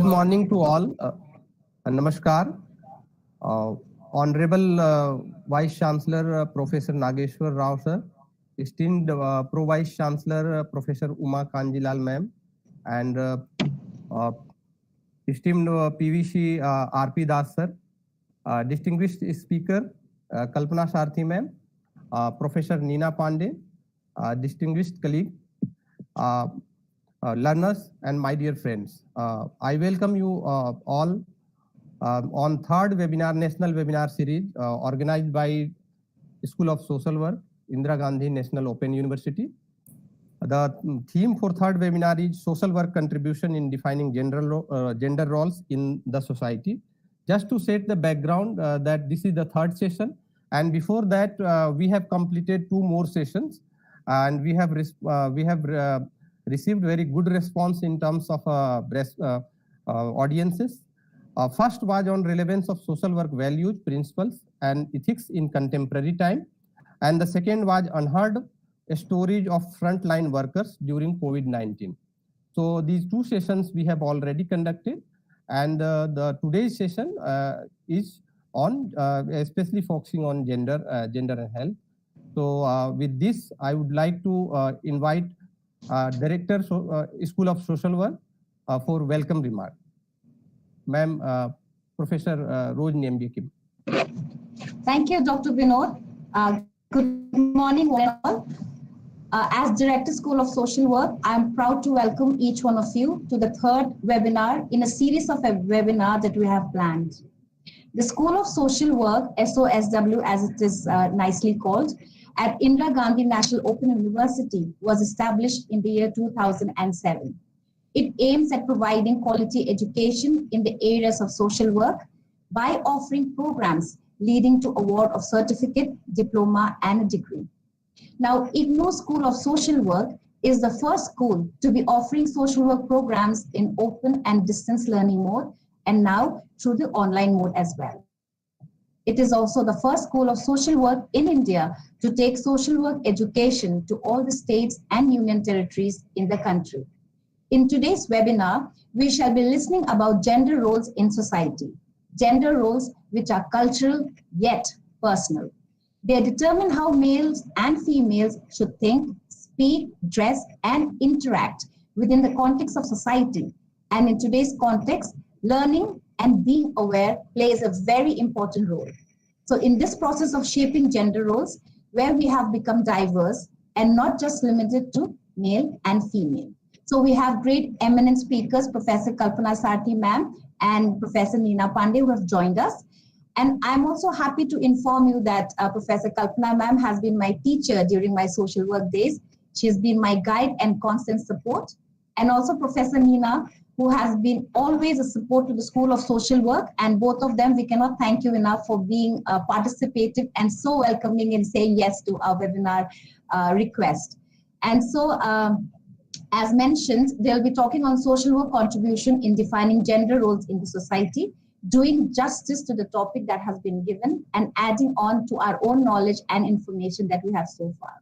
morning to all. Namaskar. Honorable Vice Chancellor Professor Nageshwar Rao sir, esteemed Pro Vice Chancellor Professor Uma Kanjilal ma'am, and esteemed PVC RP Das sir, distinguished speaker Kalpana Sarthi ma'am, Professor Neena Pandey, distinguished colleague, learners and my dear friends. I welcome you all on third webinar, National Webinar Series organized by School of Social Work, Indira Gandhi National Open University. The theme for third webinar is Social Work Contribution in Defining Gender Roles in the Society. Just to set the background that this is the third session, and before that we have completed 2 more sessions, and we have received very good response in terms of audiences. First was on relevance of social work values, principles and ethics in contemporary time, and the second was unheard stories of frontline workers during COVID-19. So these 2 sessions we have already conducted, and the today's session is on especially focusing on gender and health. So with this, I would like to invite Director School of Social Work for welcome remark. Ma'am, Professor Rojni MB Kim. Thank you, Dr. Vinod. Good morning, all. As Director School of Social Work, I am proud to welcome each one of you to the third webinar in a series of webinars that we have planned. The School of Social Work, SOSW as it is nicely called, at Indira Gandhi National Open University was established in the year 2007. It aims at providing quality education in the areas of social work by offering programs leading to award of certificate, diploma, and a degree. Now, IGNOU School of Social Work is the first school to be offering social work programs in open and distance learning mode, and now through the online mode as well. It is also the first school of social work in India to take social work education to all the states and union territories in the country. In today's webinar, we shall be listening about gender roles in society, gender roles which are cultural yet personal. They determine how males and females should think, speak, dress, and interact within the context of society. And in today's context, learning and being aware plays a very important role. So in this process of shaping gender roles, where we have become diverse and not just limited to male and female. So we have great eminent speakers, Professor Kalpana Sarthi ma'am and Professor Neena Pandey, who have joined us. And I'm also happy to inform you that Professor Kalpana ma'am has been my teacher during my social work days. She has been my guide and constant support. And also Professor Neena, who has been always a support to the School of Social Work. And both of them, we cannot thank you enough for being participative and so welcoming and saying yes to our webinar request. And so, as mentioned, they'll be talking on social work contribution in defining gender roles in the society, doing justice to the topic that has been given and adding on to our own knowledge and information that we have so far.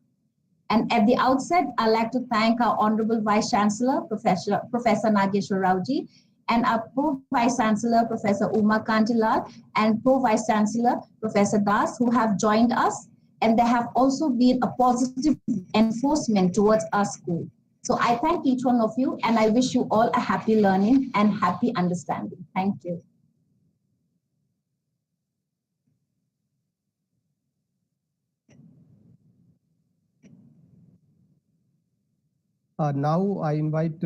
And at the outset, I'd like to thank our Honorable Vice Chancellor, Professor Nageshwar Rao ji, and our Pro Vice Chancellor, Professor Uma Kanjilal, and Pro Vice Chancellor, Professor Das, who have joined us, and they have also been a positive enforcement towards our school. So I thank each one of you, and I wish you all a happy learning and happy understanding. Thank you. Now I invite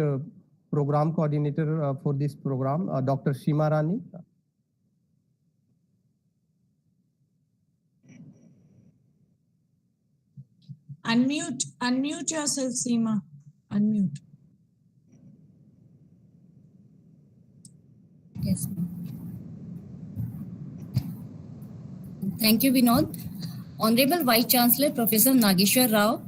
program coordinator for this program, Dr. Shima Rani. Unmute yourself, Seema. Unmute. Yes. Thank you, Vinod. Honorable Vice Chancellor, Professor Nageshwar Rao,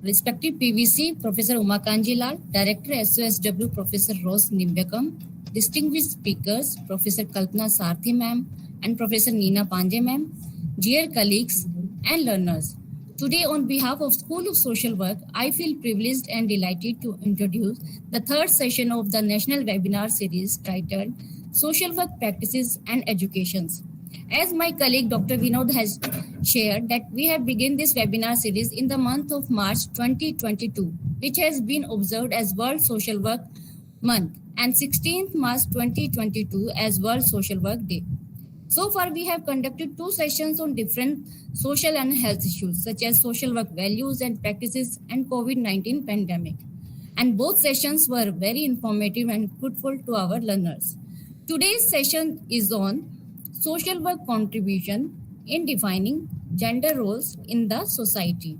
respected PVC, Professor Uma Kanjilal, Director SOSW, Professor Rose Nimbekam, distinguished speakers, Professor Kalpana Sarthi ma'am and Professor Neena Pandey ma'am, dear colleagues and learners, Today, on behalf of School of Social Work, I feel privileged and delighted to introduce the third session of the National Webinar Series titled Social Work Practices and Educations. As my colleague Dr. Vinod has shared that we have begun this webinar series in the month of March 2022, which has been observed as World Social Work Month, and 16th March 2022 as World Social Work Day. So far, we have conducted 2 sessions on different social and health issues, such as social work values and practices and COVID-19 pandemic. And both sessions were very informative and fruitful to our learners. Today's session is on social work contribution in defining gender roles in the society.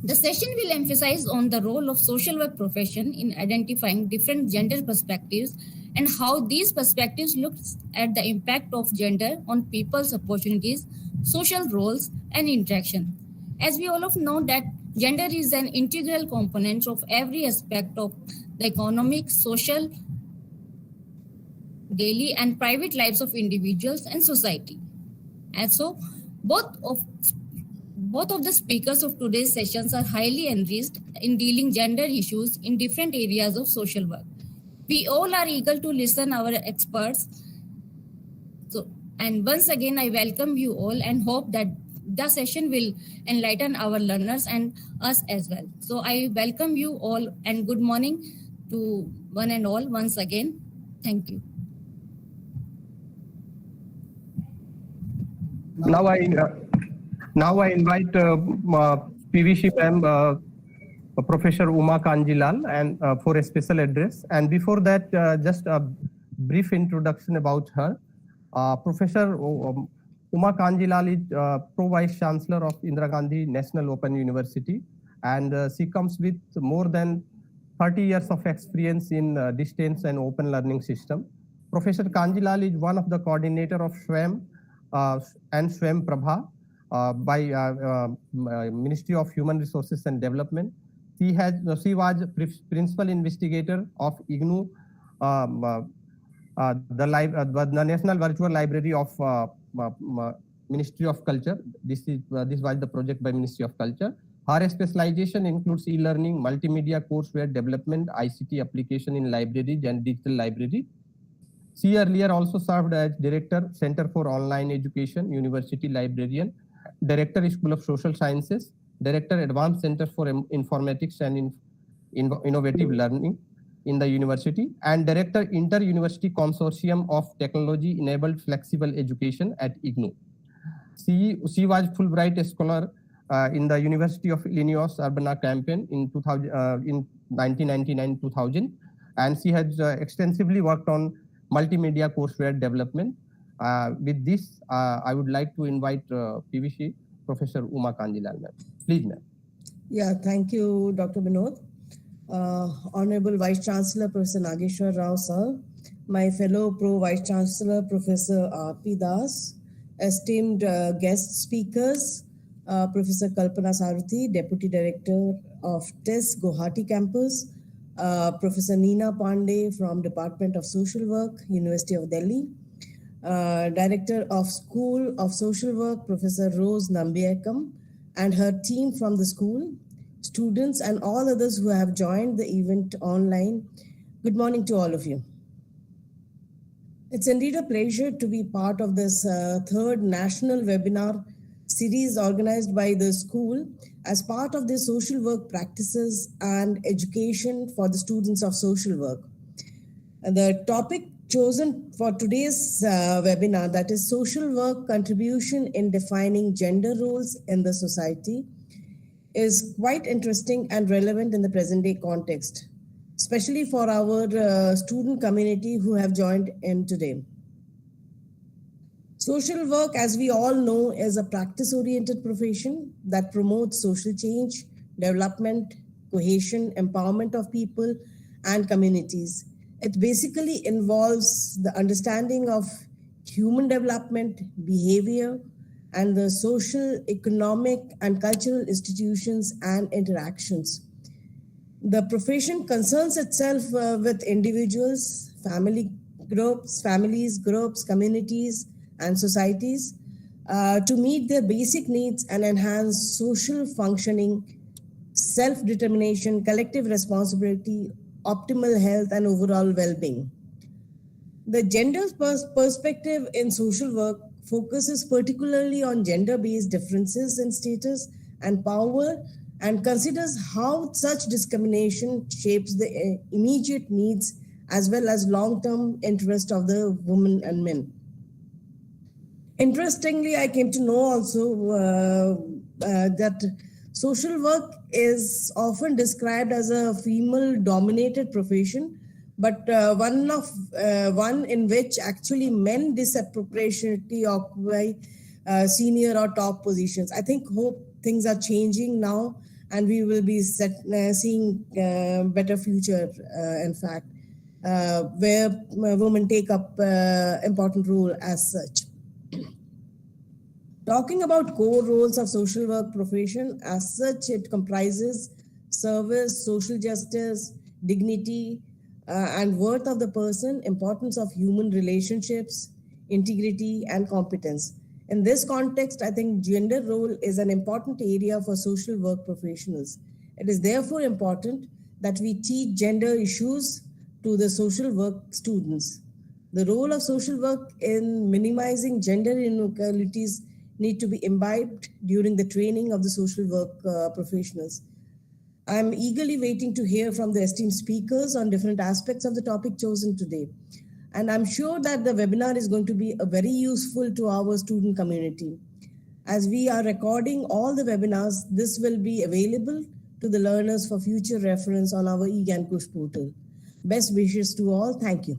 The session will emphasize on the role of social work profession in identifying different gender perspectives and how these perspectives look at the impact of gender on people's opportunities, social roles, and interaction. As we all of know that gender is an integral component of every aspect of the economic, social, daily, and private lives of individuals and society. And so both of the speakers of today's sessions are highly enriched in dealing gender issues in different areas of social work. We all are eager to listen our experts. And once again, I welcome you all and hope that the session will enlighten our learners and us as well. So I welcome you all and good morning to one and all once again. Thank you. Now I invite PVC ma'am, Professor Uma Kanjilal, and for a special address. And before that, just a brief introduction about her. Professor Uma Kanjilal is Pro Vice Chancellor of Indira Gandhi National Open University, and she comes with more than 30 years of experience in distance and open learning system. Professor Kanjilal is one of the coordinator of SWAM and SWAM Prabha by Ministry of Human Resources and Development. She was principal investigator of IGNU, the National Virtual Library of Ministry of Culture. This was the project by Ministry of Culture. Her specialization includes e-learning, multimedia courseware development, ICT application in libraries and digital library. She earlier also served as Director, Center for Online Education, University Librarian, Director, School of Social Sciences, Director, Advanced Center for Informatics and Innovative Learning in the university, and Director, Inter-University Consortium of Technology-Enabled Flexible Education at IGNU. She was Fulbright Scholar in the University of Illinois Urbana campaign in 1999-2000, and she has extensively worked on multimedia courseware development. With this, I would like to invite PVC Professor Uma Kanjilal, ma'am. Please, ma'am. Yeah, thank you, Dr. Vinod. Honorable Vice Chancellor, Professor Nageshwar Rao, sir, my fellow Pro Vice Chancellor, Professor R.P. Das, esteemed guest speakers, Professor Kalpana Sarthi, Deputy Director of TES Guwahati Campus, Professor Neena Pandey from Department of Social Work, University of Delhi, Director of School of Social Work, Professor Rose Nambiekam, and her team from the school, students, and all others who have joined the event online. Good morning to all of you. It's indeed a pleasure to be part of this third national webinar series organized by the school as part of the social work practices and education for the students of social work. The topic chosen for today's webinar, that is social work contribution in defining gender roles in the society, is quite interesting and relevant in the present day context, especially for our student community who have joined in today. Social work, as we all know, is a practice-oriented profession that promotes social change, development, cohesion, empowerment of people and communities. It basically involves the understanding of human development, behavior, and the social, economic, and cultural institutions and interactions. The profession concerns itself with individuals, families, groups, communities, and societies to meet their basic needs and enhance social functioning, self-determination, collective responsibility, optimal health, and overall well-being. The gender perspective in social work focuses particularly on gender-based differences in status and power and considers how such discrimination shapes the immediate needs as well as long-term interest of the women and men. Interestingly, I came to know also that social work is often described as a female-dominated profession, but one in which actually men disproportionately occupy senior or top positions. I hope things are changing now, and we will be seeing better future, in fact, where women take up important role as such. Talking about core roles of social work profession, as such, it comprises service, social justice, dignity, and worth of the person, importance of human relationships, integrity, and competence. In this context, I think gender role is an important area for social work professionals. It is therefore important that we teach gender issues to the social work students. The role of social work in minimizing gender inequalities need to be imbibed during the training of the social work professionals. I'm eagerly waiting to hear from the esteemed speakers on different aspects of the topic chosen today. And I'm sure that the webinar is going to be very useful to our student community. As we are recording all the webinars, this will be available to the learners for future reference on our eGyanKush portal. Best wishes to all. Thank you.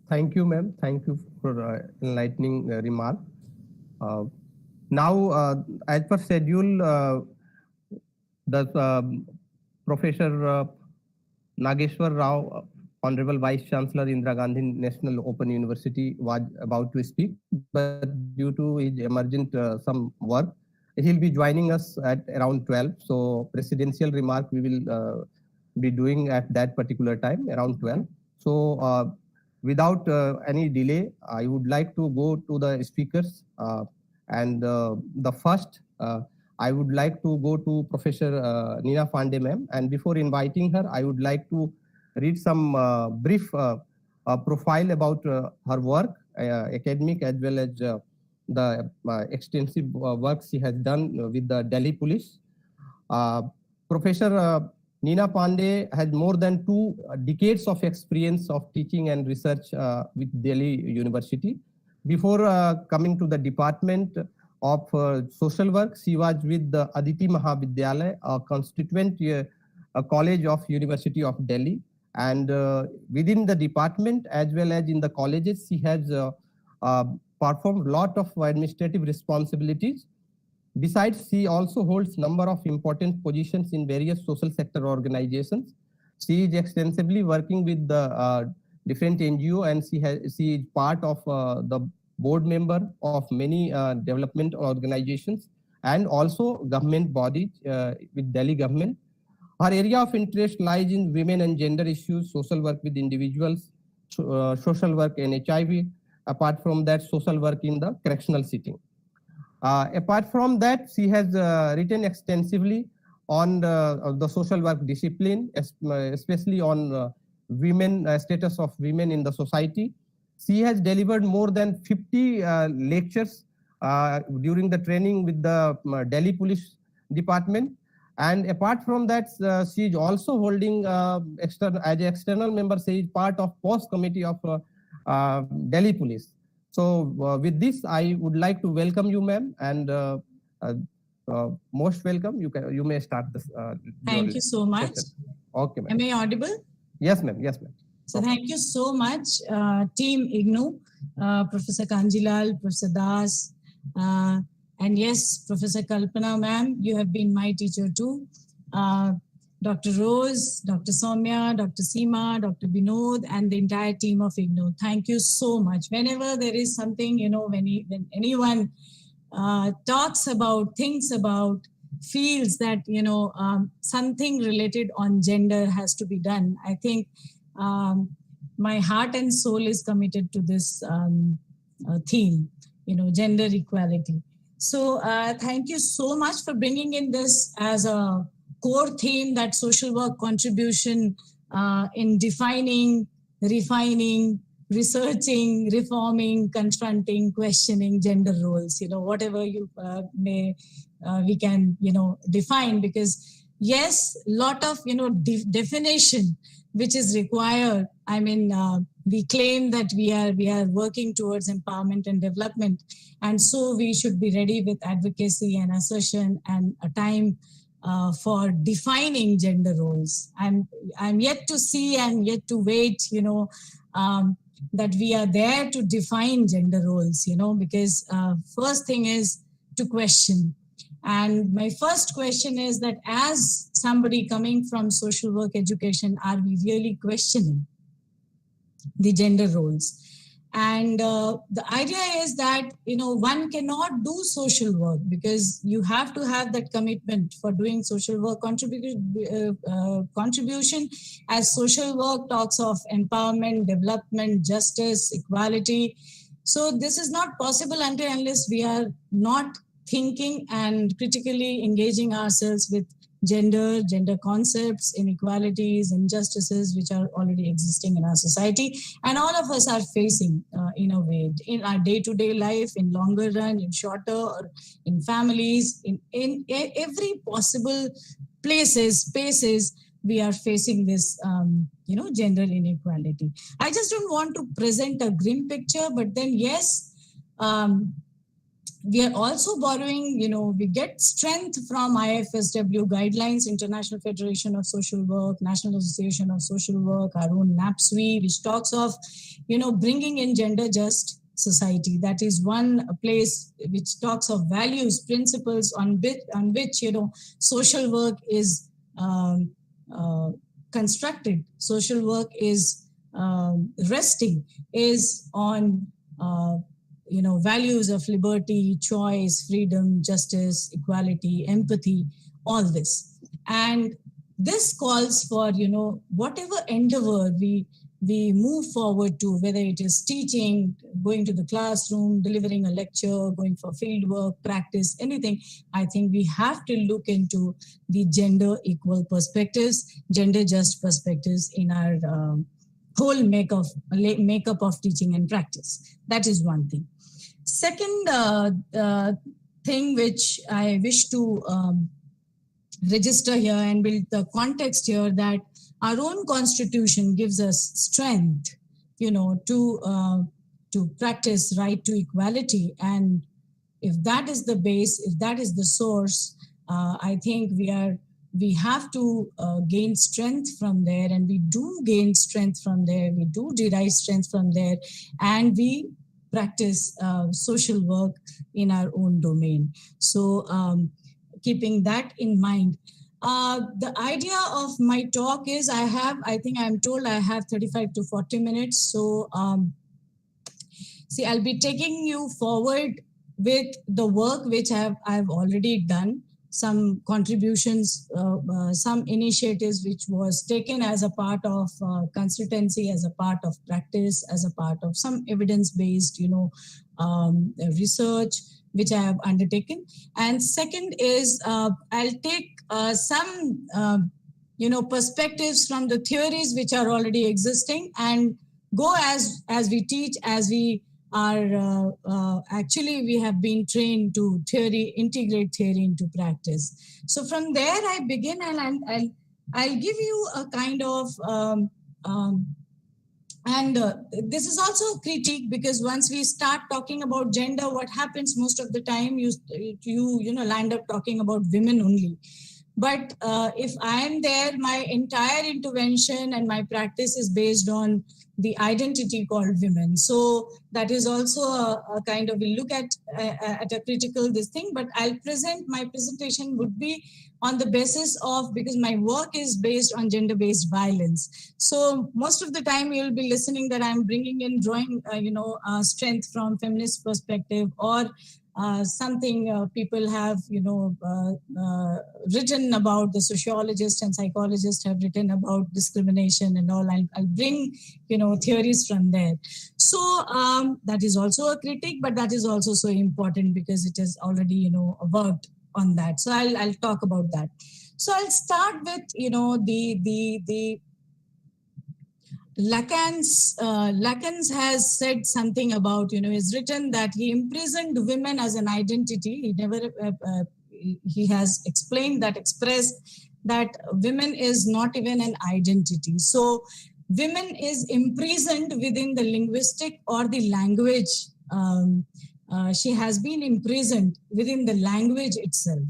Thank you, ma'am. Thank you for enlightening remark. Now, as per schedule, the Professor Nageshwar Rao, Honorable Vice Chancellor Indira Gandhi National Open University, was about to speak, but due to his emergent some work, he'll be joining us at around 12. So presidential remark we will be doing at that particular time, around 12. So without any delay, I would like to go to the speakers. And the first, I would like to go to Professor Neena Pandey, ma'am. And before inviting her, I would like to read some brief profile about her work, academic as well as the extensive work she has done with the Delhi Police. Professor Neena Pandey has more than 2 decades of experience of teaching and research with Delhi University. Before coming to the Department of Social Work, she was with the Aditi Mahavidyalaya, a constituent college of University of Delhi. And within the department as well as in the colleges, she has performed a lot of administrative responsibilities. Besides, she also holds number of important positions in various social sector organizations. She is extensively working with the different NGO, and she is part of the board member of many development organizations and also government bodies with Delhi government. Her area of interest lies in women and gender issues, social work with individuals, social work in HIV. Apart from that, social work in the correctional setting. Apart from that, she has written extensively on the social work discipline, especially on women, status of women in the society. She has delivered more than 50 lectures during the training with the Delhi Police Department. And apart from that, she is also holding as an external member, she is part of post committee of Delhi Police. So with this, I would like to welcome you, ma'am, and most welcome. You may start this. Thank you so much. Okay, ma'am. Am I audible? Yes, ma'am. Yes, ma'am. So thank you so much, Team IGNOU, Professor Kanjilal, Professor Das, and yes, Professor Kalpana, ma'am, you have been my teacher too. Dr. Rose, Dr. Soumya, Dr. Seema, Dr. Binod, and the entire team of IGNOU. Thank you so much. Whenever there is something, when anyone talks about, thinks about, feels that, something related on gender has to be done, I think my heart and soul is committed to this theme, gender equality. So thank you so much for bringing in this as a core theme, that social work contribution in defining, refining, researching, reforming, confronting, questioning gender roles, whatever you we can, define, because yes, lot of, definition which is required. I mean, we claim that we are working towards empowerment and development, and so we should be ready with advocacy and assertion and a time for defining gender roles. I'm yet to see and yet to wait, that we are there to define gender roles, because first thing is to question. And my first question is that as somebody coming from social work education, are we really questioning the gender roles? And the idea is that, one cannot do social work because you have to have that commitment for doing social work contribution, as social work talks of empowerment, development, justice, equality. So this is not possible unless we are not thinking and critically engaging ourselves with gender concepts, inequalities, injustices which are already existing in our society, and all of us are facing in a way in our day-to-day life, in longer run, in shorter, or in families, in every possible spaces we are facing this gender inequality. I just don't want to present a grim picture, but then yes, we are also borrowing, we get strength from IFSW guidelines, International Federation of Social Work, National Association of Social Work, our own NAPSWI, which talks of, bringing in gender just society. That is one place which talks of values, principles on which, social work is constructed. Social work is resting, is on values of liberty, choice, freedom, justice, equality, empathy, all this. And this calls for, whatever endeavor we move forward to, whether it is teaching, going to the classroom, delivering a lecture, going for field work, practice, anything, I think we have to look into the gender equal perspectives, gender just perspectives in our whole makeup of teaching and practice. That is one thing. Second thing which I wish to register here and build the context here, that our own constitution gives us strength, to practice right to equality. And if that is the base, if that is the source, I think we have to gain strength from there, and we do gain strength from there. We do derive strength from there, and we practice social work in our own domain. So keeping that in mind, the idea of my talk is I think I'm told I have 35 to 40 minutes. So see, I'll be taking you forward with the work which I've already done, some contributions, some initiatives which was taken as a part of consultancy, as a part of practice, as a part of some evidence-based, research which I have undertaken. And second is I'll take some, perspectives from the theories which are already existing, and go as we teach, as we are actually we have been trained to integrate theory into practice. So from there I begin, and I'll give you a kind of this is also a critique, because once we start talking about gender, what happens most of the time, you land up talking about women only. But if I am there, my entire intervention and my practice is based on the identity called women. So that is also a kind of, we look at a critical this thing, but my presentation would be on the basis of, because my work is based on gender-based violence. So most of the time you'll be listening that I'm bringing in drawing, strength from feminist perspective, or something people have, written about, the sociologists and psychologists have written about discrimination and all. I'll bring, theories from there. So that is also a critic, but that is also so important because it is already, worked on that. So I'll talk about that. So I'll start with, the Lacan's has said something about, he's written that he imprisoned women as an identity. He never, he has expressed that women is not even an identity. So women is imprisoned within the linguistic or the language. She has been imprisoned within the language itself.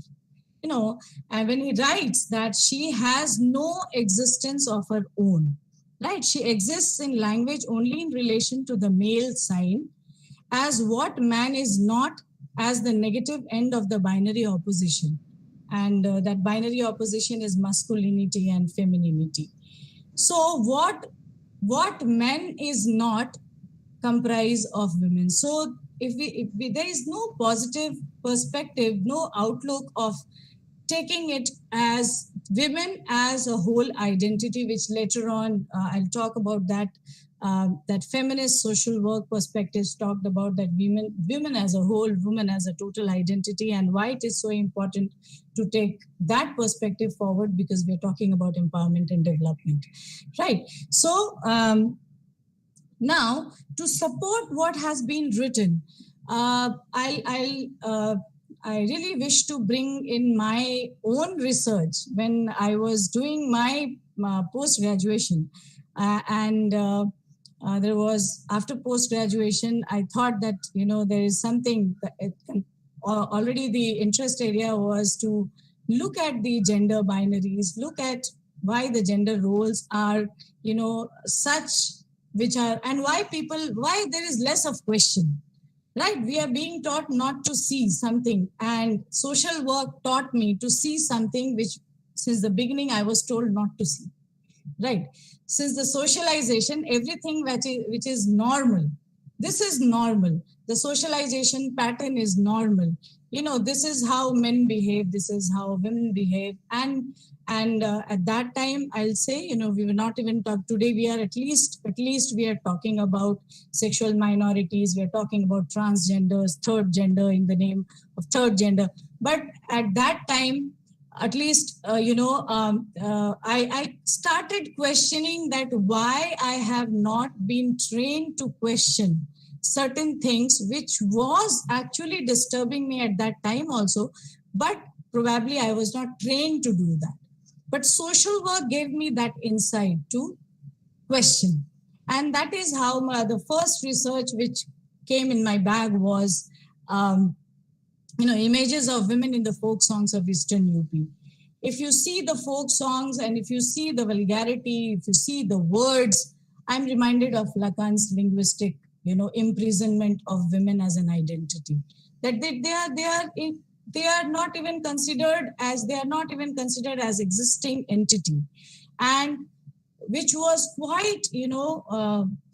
And when he writes that she has no existence of her own. Right, she exists in language only in relation to the male sign, as what man is not, as the negative end of the binary opposition. And that binary opposition is masculinity and femininity. So what men is not comprise of women. So if there is no positive perspective, no outlook of taking it as women as a whole identity, which later on I'll talk about that. That feminist social work perspectives talked about that women as a whole, women as a total identity, and why it is so important to take that perspective forward, because we're talking about empowerment and development, right? So now to support what has been written, I really wish to bring in my own research when I was doing my post-graduation. There was, after post-graduation, I thought that, there is something, that already the interest area was to look at the gender binaries, look at why the gender roles are, such, which are, and why there is less of question. Right, we are being taught not to see something, and social work taught me to see something which since the beginning I was told not to see. Right, since the socialization, everything which is normal, this is normal. The socialization pattern is normal. This is how men behave, this is how women behave, and at that time I'll say, we were not even talk today. We are at least we are talking about sexual minorities. We are talking about transgenders, third gender in the name of third gender. But at that time, at least, I started questioning that why I have not been trained to question certain things, which was actually disturbing me at that time also, but probably I was not trained to do that. But social work gave me that insight to question. And that is how the first research which came in my bag was, images of women in the folk songs of Eastern UP. If you see the folk songs and if you see the vulgarity, if you see the words, I'm reminded of Lacan's linguistic, imprisonment of women as an identity. That they are not even considered as existing entity, and which was quite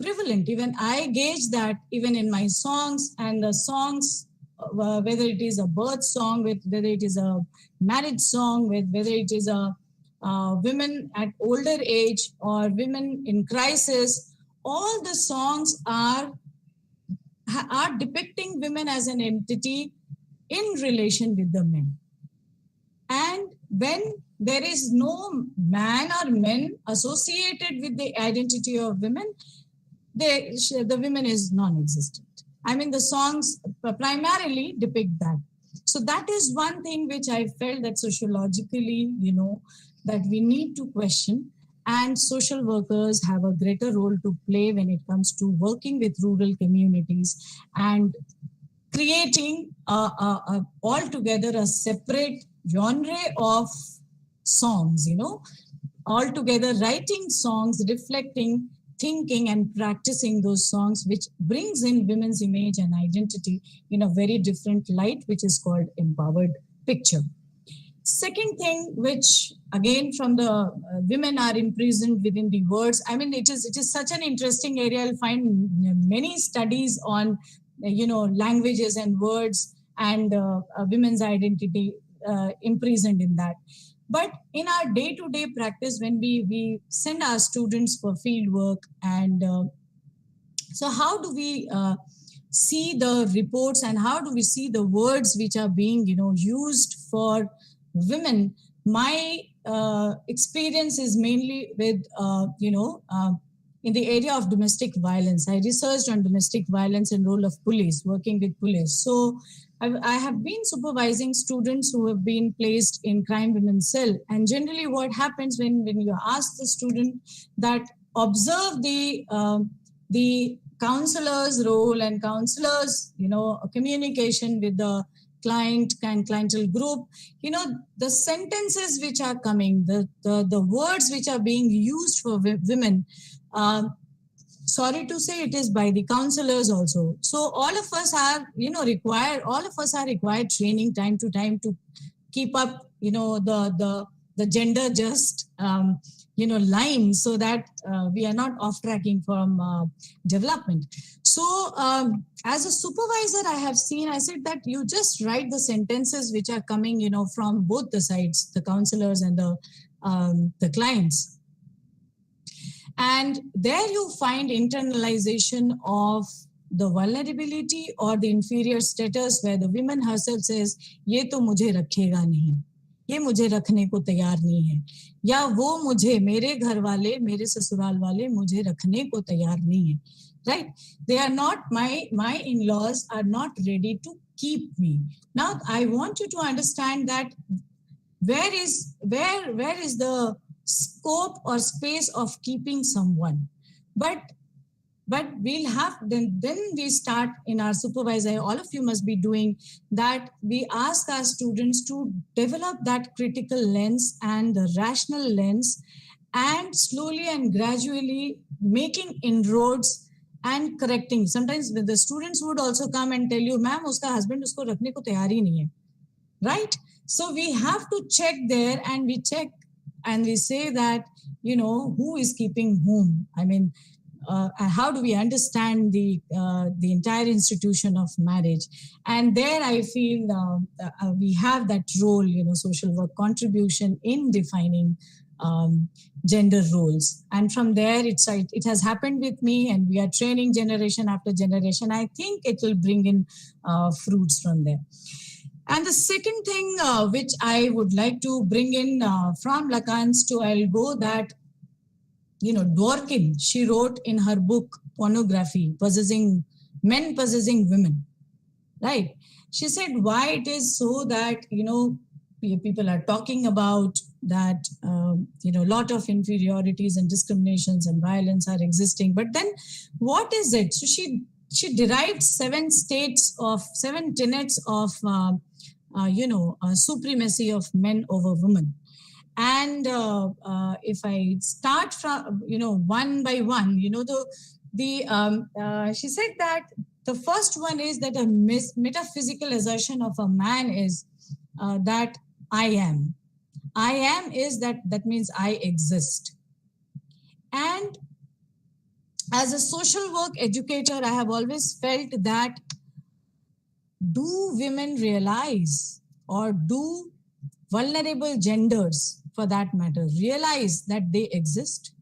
prevalent. Even I gauge that even in my songs, and the songs, whether it is a birth song, whether it is a marriage song, whether it is a women at older age or women in crisis, all the songs are depicting women as an entity in relation with the men. And when there is no man or men associated with the identity of women, the women is non-existent. I mean, the songs primarily depict that. So that is one thing which I felt that sociologically, that we need to question, and social workers have a greater role to play when it comes to working with rural communities and creating altogether a separate genre of songs, altogether writing songs, reflecting, thinking and practicing those songs, which brings in women's image and identity in a very different light, which is called empowered picture. Second thing, which again from the women are imprisoned within the words. I mean, it is such an interesting area. You'll find many studies on, languages and words, and women's identity imprisoned in that. But in our day-to-day practice, when we send our students for field work, and so how do we see the reports, and how do we see the words which are being used for women? My experience is mainly with in the area of domestic violence. I researched on domestic violence and role of police, working with police. So I have been supervising students who have been placed in crime women cell. And generally what happens when you ask the student that observe the counselor's role and counselor's, communication with the client and clientele group, the sentences which are coming, the words which are being used for women, sorry to say, it is by the counselors also. So all of us are, required training time to time to keep up, the gender just, line, so that we are not off tracking from development. So as a supervisor, I said that you just write the sentences which are coming, from both the sides, the counselors and the clients. And there you find internalization of the vulnerability or the inferior status, where the woman herself says, "Ye to mujhe rakhega nahi, ye mujhe rakhne ko tayar nahi hai," ya "wo mujhe, mere ghar wale, mere sasural wale mujhe rakhne ko tayar nahi hai." Right? They are not, my in-laws are not ready to keep me. Now I want you to understand that where is the scope or space of keeping someone. But we'll have, then we start in our supervisor, all of you must be doing that. We ask our students to develop that critical lens and the rational lens, and slowly and gradually making inroads and correcting. Sometimes the students would also come and tell you, "Ma'am, uska husband usko rakhne ko tayar hi nahi hai." Right? So we have to check there, and we check and we say that, who is keeping whom? I mean, how do we understand the entire institution of marriage? And there I feel we have that role, social work contribution in defining gender roles. And from there, it has happened with me, and we are training generation after generation. I think it will bring in fruits from there. And the second thing which I would like to bring in from Lacan's to I'll go that, Dworkin, she wrote in her book, Pornography, Men Possessing Women, right? She said why it is so that, people are talking about that, lot of inferiorities and discriminations and violence are existing. But then what is it? So she derived 7 tenets of, supremacy of men over women. And if I start from, one by one, she said that the first one is that a metaphysical assertion of a man is that I am. I am is that means I exist. And as a social work educator, I have always felt that, do women realize, or do vulnerable genders for that matter realize that they exist?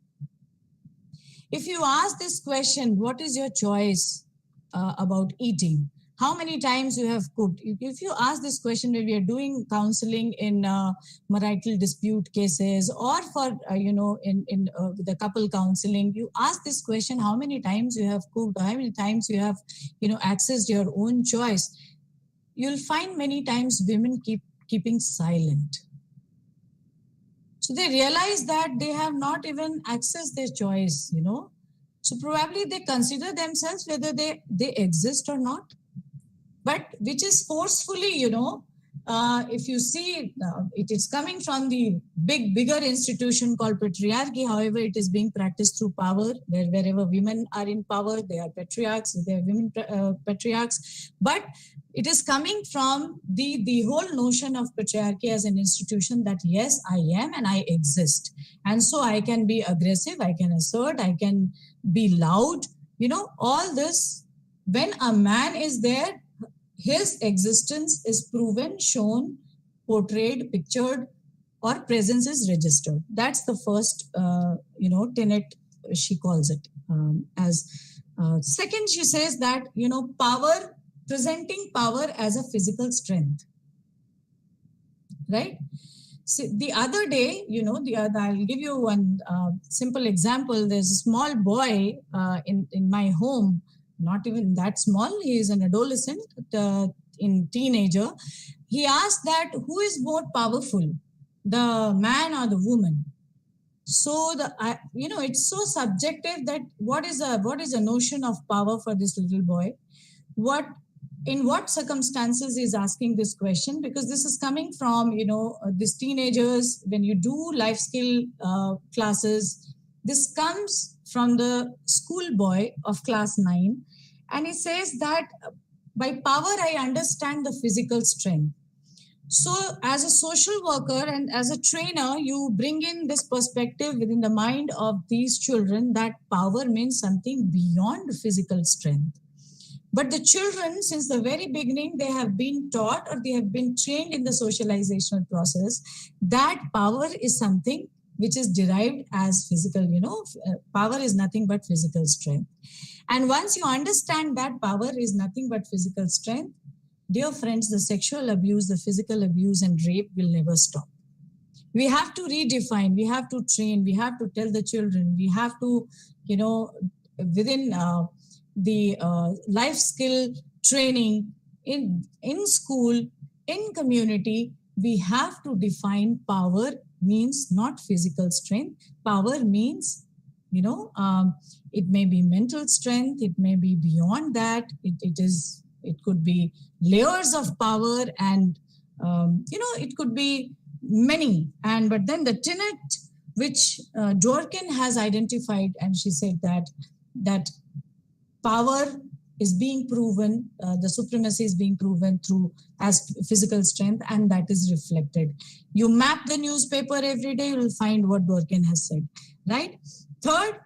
If you ask this question, what is your choice about eating? How many times you have cooked? If you ask this question when we are doing counseling in marital dispute cases, or for, in the couple counseling, you ask this question, how many times you have cooked, how many times you have, accessed your own choice? You'll find many times women keeping silent. So they realize that they have not even accessed their choice, So probably they consider themselves whether they exist or not. But which is forcefully, if you see, it is coming from the bigger institution called patriarchy. However, it is being practiced through power, wherever women are in power, they are patriarchs, they are women patriarchs. But it is coming from the whole notion of patriarchy as an institution that, yes, I am and I exist. And so I can be aggressive, I can assert, I can be loud, all this. When a man is there, his existence is proven, shown, portrayed, pictured, or presence is registered. That's the first, tenet she calls it as. Second, she says that, power, presenting power as a physical strength, right? So the other day, I'll give you one simple example. There's a small boy in my home, not even that small. He is an adolescent, in teenager. He asked that who is more powerful, the man or the woman? So it's so subjective that what is a notion of power for this little boy? In what circumstances is asking this question, because this is coming from these teenagers. When you do life skill classes, this comes from the schoolboy of class 9, and he says that by power I understand the physical strength. So as a social worker and as a trainer, you bring in this perspective within the mind of these children that power means something beyond physical strength. But the children, since the very beginning, they have been taught or they have been trained in the socializational process that power is something which is derived as physical, power is nothing but physical strength. And once you understand that power is nothing but physical strength, dear friends, the sexual abuse, the physical abuse and rape will never stop. We have to redefine, we have to train, we have to tell the children, we have to, within the life skill training in school, in community, we have to define power means not physical strength. Power means, it may be mental strength, it may be beyond that, it could be layers of power and, it could be many. But then the tenet which Dworkin has identified, and she said that power is being proven, the supremacy is being proven through as physical strength, and that is reflected. You map the newspaper every day, you will find what Dworkin has said, right? Third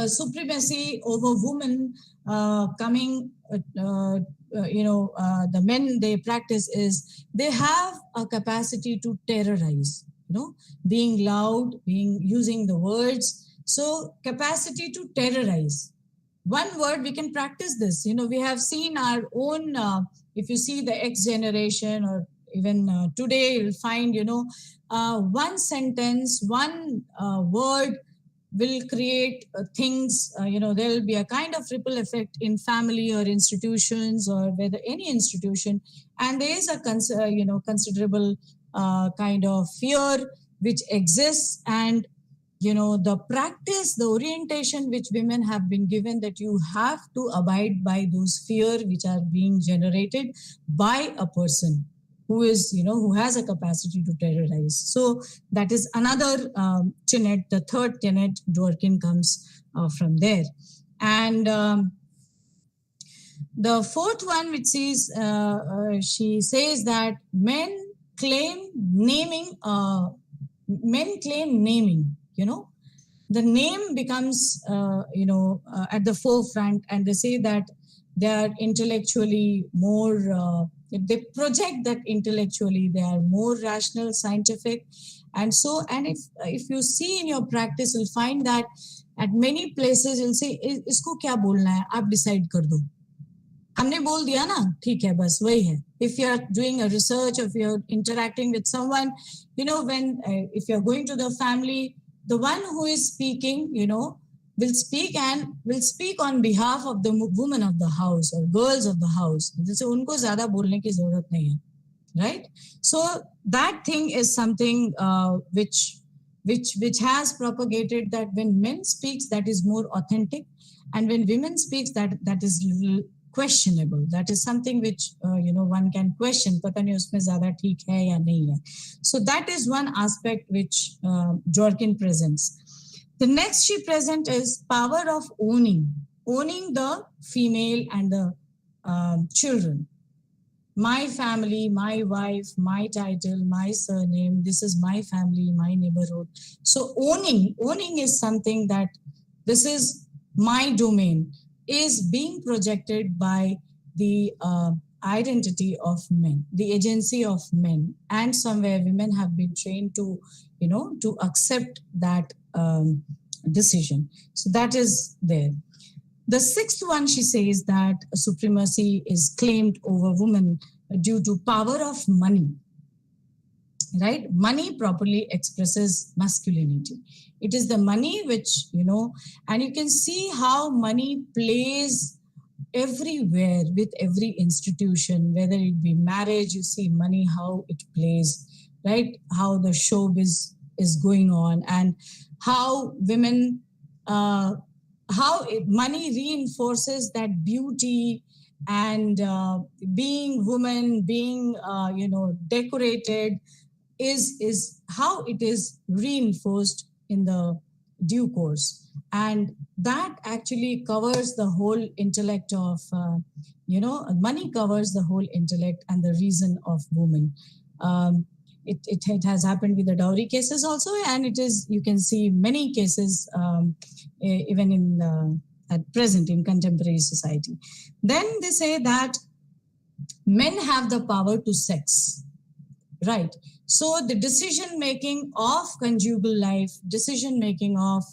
supremacy over women coming, the men they practice is they have a capacity to terrorize, being loud, using the words. So capacity to terrorize. One word, we can practice this. We have seen our own, if you see the X generation or even today, you'll find, one sentence, one word will create things, there will be a kind of ripple effect in family or institutions or whether any institution. And there is a considerable kind of fear which exists, and the practice, the orientation which women have been given, that you have to abide by those fear which are being generated by a person who is, who has a capacity to terrorize. So that is another tenet, the third tenet, Dworkin comes from there. And the fourth one, which is, she says that men claim naming, the name becomes, at the forefront, and they say that they are intellectually more, they project that intellectually they are more rational, scientific. And if you see in your practice, you'll find that at many places, you'll say, isko kya bolna hai? Aap decide kar do. हमने बोल दिया ना, ठीक है, बस वही है. If you're doing a research, if you're interacting with someone, if you're going to the family, the one who is speaking, will speak on behalf of the woman of the house or girls of the house. जैसे उनको ज़्यादा बोलने की ज़रूरत नहीं है, right? So that thing is something which has propagated, that when men speaks, that is more authentic, and when women speaks, that is little questionable. That is something which one can question. पता नहीं उसमें ज़्यादा ठीक है या नहीं है. So that is one aspect which Dworkin presents. The next she presents is power of owning the female and the children. My family, my wife, my title, my surname, this is my family, my neighborhood. So owning is something that this is my domain, is being projected by the identity of men, the agency of men, and somewhere women have been trained to, to accept that decision. So that is there. The sixth one, she says that supremacy is claimed over women due to power of money. Right? Money properly expresses masculinity. It is the money which, and you can see how money plays everywhere with every institution, whether it be marriage, you see money, how it plays, right? How the showbiz is going on, and how women, money reinforces that beauty and being woman, being, decorated, is how it is reinforced in the due course. And that actually covers the whole intellect of, money covers the whole intellect and the reason of woman. It has happened with the dowry cases also, and it is, you can see many cases even in at present in contemporary society. Then they say that men have the power to sex, right? So the decision making of conjugal life, decision making of,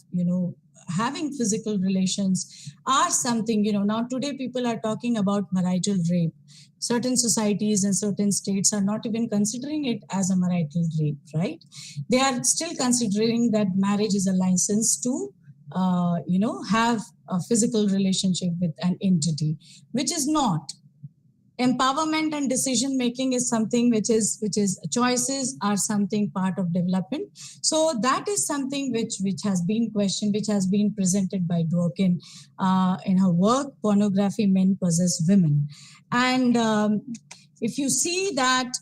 having physical relations are something, now today people are talking about marital rape. Certain societies and certain states are not even considering it as a marital rape, right? They are still considering that marriage is a license to, have a physical relationship with an entity, which is not. Empowerment and decision making is something which is choices are something part of development. So that is something which has been questioned, which has been presented by Dworkin in her work, Pornography, Men Possess Women. And if you see that,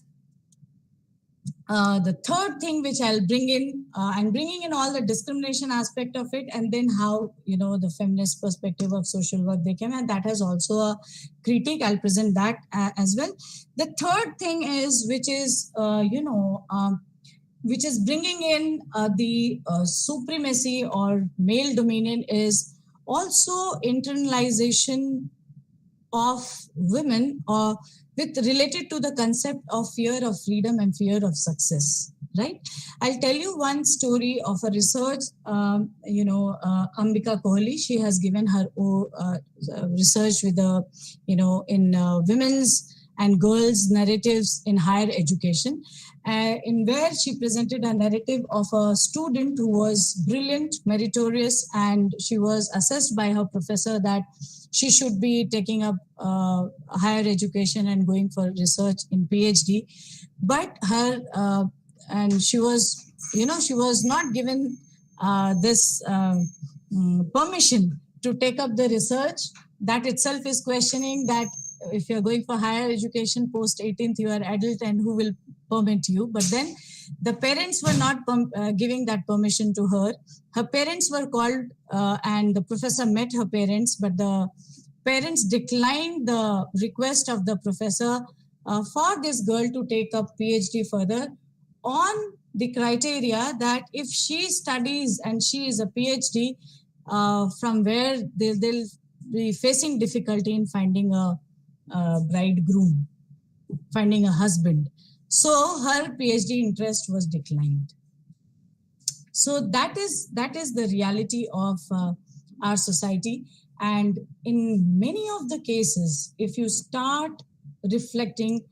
the third thing which I'll bring in, I'm bringing in all the discrimination aspect of it, and then how, the feminist perspective of social work they came, and that has also a critique. I'll present that as well. The third thing is, which is bringing in the supremacy or male dominion, is also internalization of women related to the concept of fear of freedom and fear of success, right? I'll tell you one story of a research, Ambika Kohli. She has given her research with in women's and girls' narratives in higher education, in where she presented a narrative of a student who was brilliant, meritorious, and she was assessed by her professor that she should be taking up higher education and going for research in PhD. But her, and she was not given this permission to take up the research. That itself is questioning that if you're going for higher education post 18th, you are adult, and who will permit you? But then the parents were not giving that permission to her. Her parents were called and the professor met her parents, but the parents declined the request of the professor for this girl to take up PhD further on the criteria that if she studies and she is a PhD, from where they'll be facing difficulty in finding a bridegroom, finding a husband. So her PhD interest was declined. So that is the reality of our society. And in many of the cases, if you start reflecting,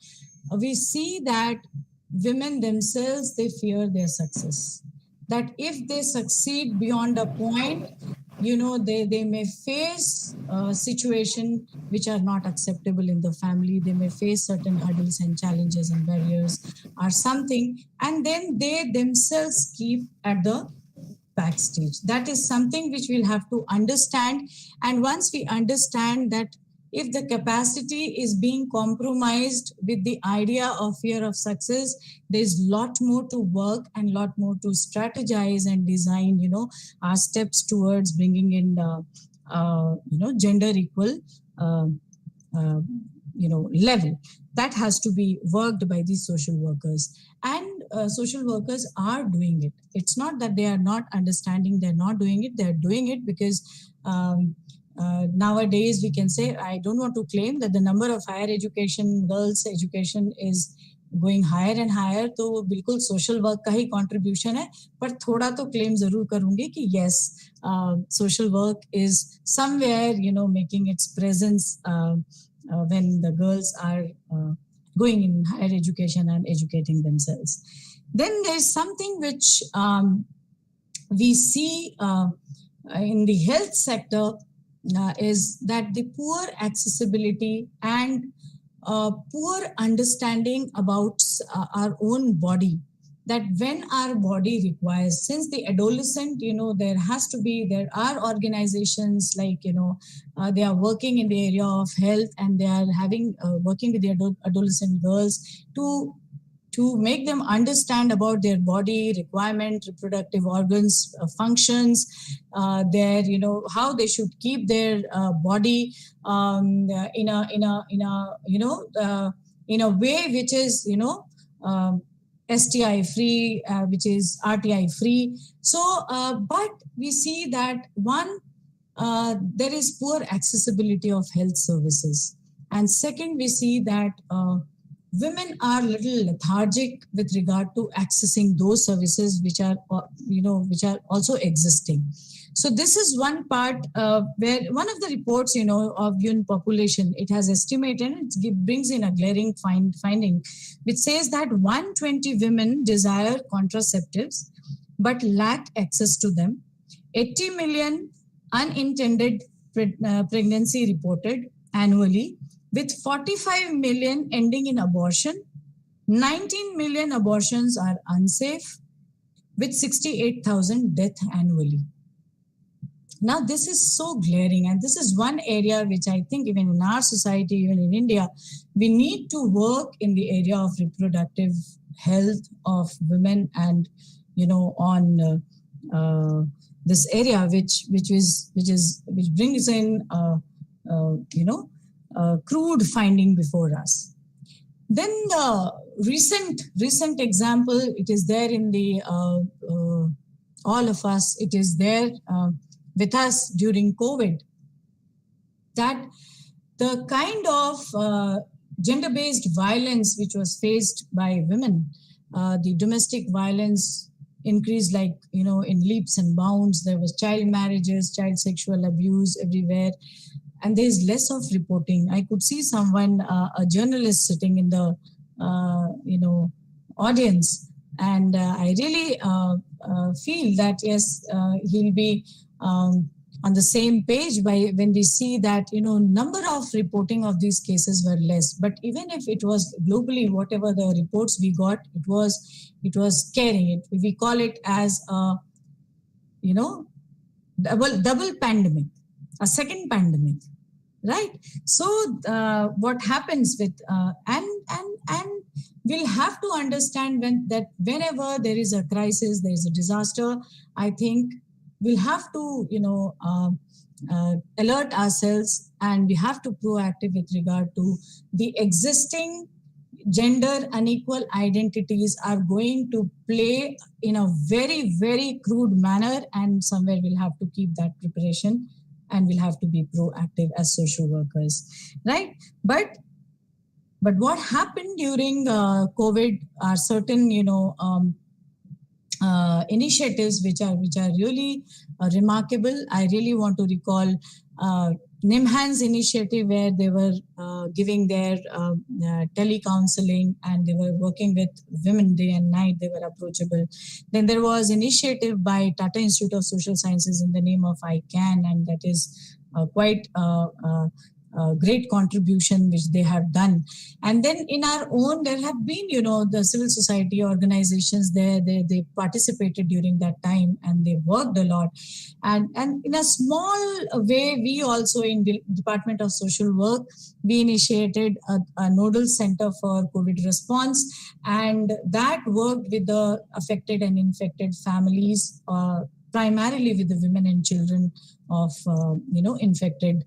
we see that women themselves, they fear their success. That if they succeed beyond a point, they may face a situation which are not acceptable in the family. They may face certain hurdles and challenges and barriers or something, and then they themselves keep at the backstage. That is something which we'll have to understand. And once we understand that if the capacity is being compromised with the idea of fear of success, there's a lot more to work and a lot more to strategize and design, our steps towards bringing in gender equal, level. That has to be worked by these social workers. And social workers are doing it. It's not that they are not understanding, they're not doing it. They're doing it because nowadays we can say, I don't want to claim that the number of higher education, girls education is going higher and higher, तो बिल्कुल social work का ही contribution है, पर थोड़ा तो claim जरूर करूँगी कि yes, social work is somewhere, making its presence when the girls are going in higher education and educating themselves. Then there's something which we see in the health sector is that the poor accessibility and poor understanding about our own body, that when our body requires, since the adolescent, there are organizations like, they are working in the area of health, and they are working with the adolescent girls to make them understand about their body requirement, reproductive organs, functions, how they should keep their body in a way which is, STI free, which is RTI free. So, but we see that there is poor accessibility of health services. And second, we see that women are a little lethargic with regard to accessing those services which are also existing. So this is one part where one of the reports, of UN population, it has estimated, it brings in a glaring finding, which says that 120 women desire contraceptives but lack access to them. 80 million unintended pregnancy reported annually, with 45 million ending in abortion. 19 million abortions are unsafe, with 68,000 deaths annually. Now, this is so glaring, and this is one area which I think even in our society, even in India, we need to work in the area of reproductive health of women, and on this area which brings in crude finding before us. Then the recent example, it is there in the all of us. It is there with us during COVID, that the kind of gender-based violence which was faced by women, the domestic violence increased in leaps and bounds. There was child marriages, child sexual abuse everywhere, and there is less of reporting. I could see someone, a journalist sitting in the audience, and I really feel that yes, he'll be on the same page when we see that number of reporting of these cases were less. But even if it was globally, whatever the reports we got, it was scary. We call it as a double pandemic, a second pandemic, right? So what happens with and we'll have to understand that whenever there is a crisis, there is a disaster, I think we'll have to alert ourselves, and we have to proactive with regard to the existing gender unequal identities are going to play in a very, very crude manner, and somewhere we'll have to keep that preparation, and we'll have to be proactive as social workers, right? But what happened during COVID are certain initiatives which are really remarkable. I really want to recall NIMHAN's initiative, where they were giving their telecounseling, and they were working with women day and night. They were approachable. Then there was initiative by Tata Institute of Social Sciences in the name of I Can, and that is quite great contribution which they have done. And then in our own, there have been, the civil society organizations there, they participated during that time, and they worked a lot. And in a small way, we also in the Department of Social Work, we initiated a nodal center for COVID response, and that worked with the affected and infected families, primarily with the women and children of, infected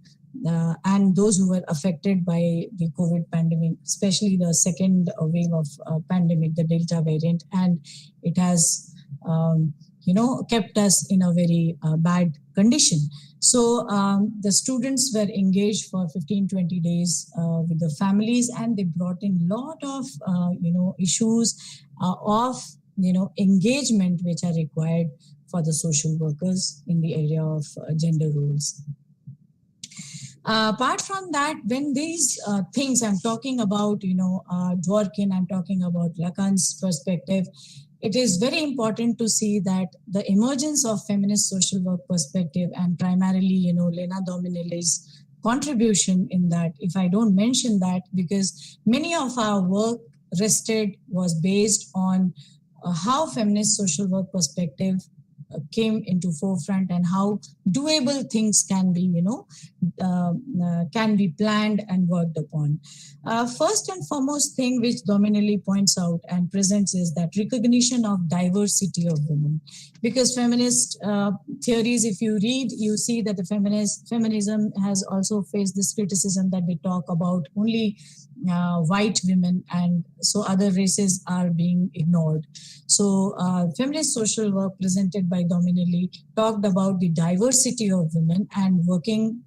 and those who were affected by the COVID pandemic, especially the second wave of pandemic, the Delta variant. And it has kept us in a very bad condition. So the students were engaged for 15-20 days with the families, and they brought in a lot of issues of engagement which are required for the social workers in the area of gender roles. Apart from that, when these things, I'm talking about, Dworkin, I'm talking about Lacan's perspective, it is very important to see that the emergence of feminist social work perspective, and primarily, Lena Dominelli's contribution in that, if I don't mention that, because many of our work was based on how feminist social work perspective came into forefront, and how doable things can be, can be planned and worked upon. First and foremost thing which Dominelli points out and presents is that recognition of diversity of women. Because feminist theories, if you read, you see that the feminism has also faced this criticism that they talk about only white women, and so other races are being ignored. So feminist social work presented by Dominelli talked about the diversity of women and working,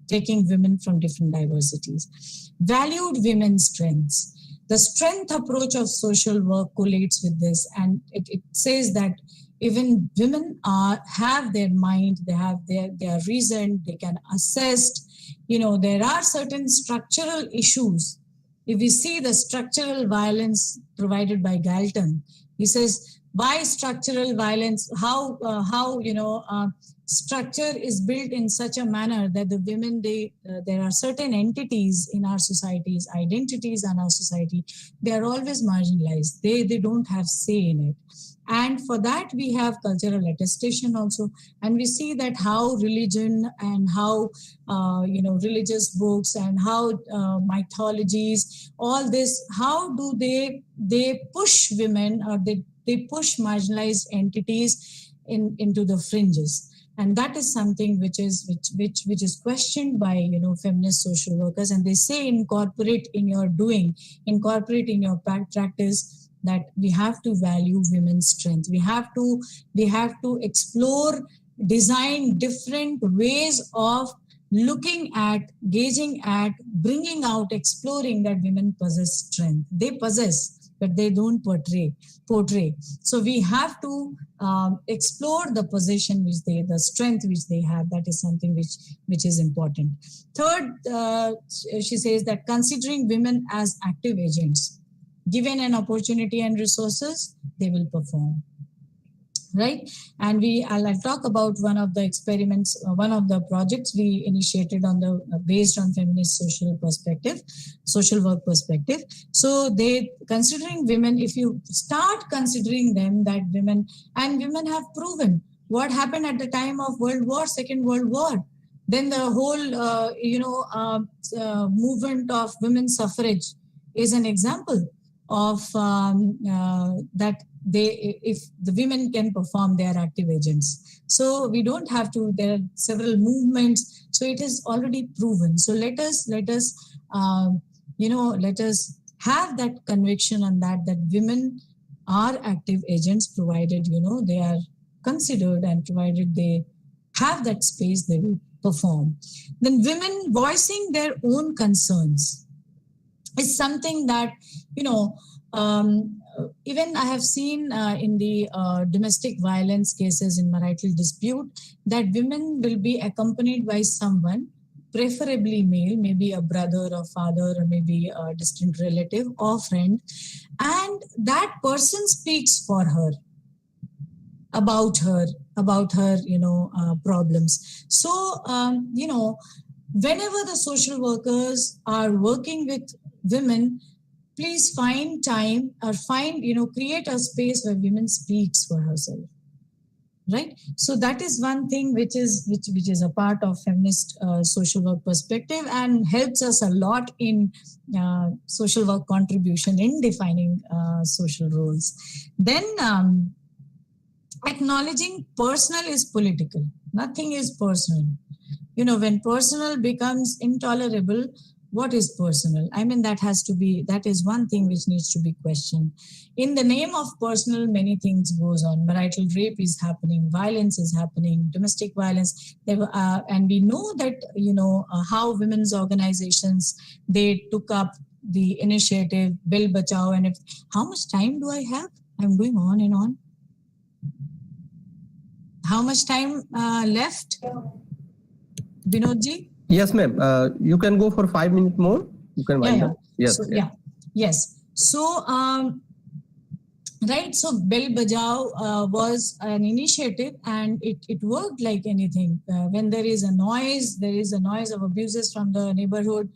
taking women from different diversities. Valued women's strengths. The strength approach of social work collates with this, and it says that even women have their mind, they have their reason, they can assess. There are certain structural issues. If we see the structural violence provided by Galton, he says, why structural violence? How structure is built in such a manner that the women, there are certain entities in our societies, identities in our society, they are always marginalized. They don't have say in it. And for that, we have cultural attestation also. And we see that how religion and how, religious books and how mythologies, all this, how do they push women, or they push marginalized entities into the fringes. And that is something which is questioned by feminist social workers, and they say incorporate in your doing, incorporate in your practice, that we have to value women's strength. We have to explore, design different ways of looking at, gauging at, bringing out, exploring that women possess strength. They possess, but they don't portray. So we have to explore the possession the strength which they have. That is something which is important. Third, she says that considering women as active agents, given an opportunity and resources, they will perform. Right? And I'll talk about one of the experiments, one of the projects we initiated based on feminist social work perspective. So considering women, if you start considering them, that women have proven what happened at the time of Second World War. Then the whole, movement of women's suffrage is an example of that if the women can perform, they are active agents. So we don't have to, there are several movements, so it is already proven. So let us have that conviction on that women are active agents, provided they are considered, and provided they have that space, they will perform. Then women voicing their own concerns is something that even I have seen in the domestic violence cases in marital dispute, that women will be accompanied by someone, preferably male, maybe a brother or father, or maybe a distant relative or friend, and that person speaks for her, about her problems. So whenever the social workers are working with women, please find time, or create a space where women speaks for herself, right? So that is one thing which is a part of feminist social work perspective, and helps us a lot in social work contribution in defining social roles. Then acknowledging personal is political. Nothing is personal. When personal becomes intolerable, what is personal? I mean, that is one thing which needs to be questioned. In the name of personal, many things goes on. Marital rape is happening, violence is happening, domestic violence. And we know that, how women's organizations, they took up the initiative, Bill Bachao. And how much time do I have? I'm going on and on. How much time left? Vinodji? Yes, ma'am. You can go for 5 minutes more. You can wind up. Yes. Yes. So, right. So, Bill Bajao was an initiative, and it worked like anything. When there is a noise of abuses from the neighborhood,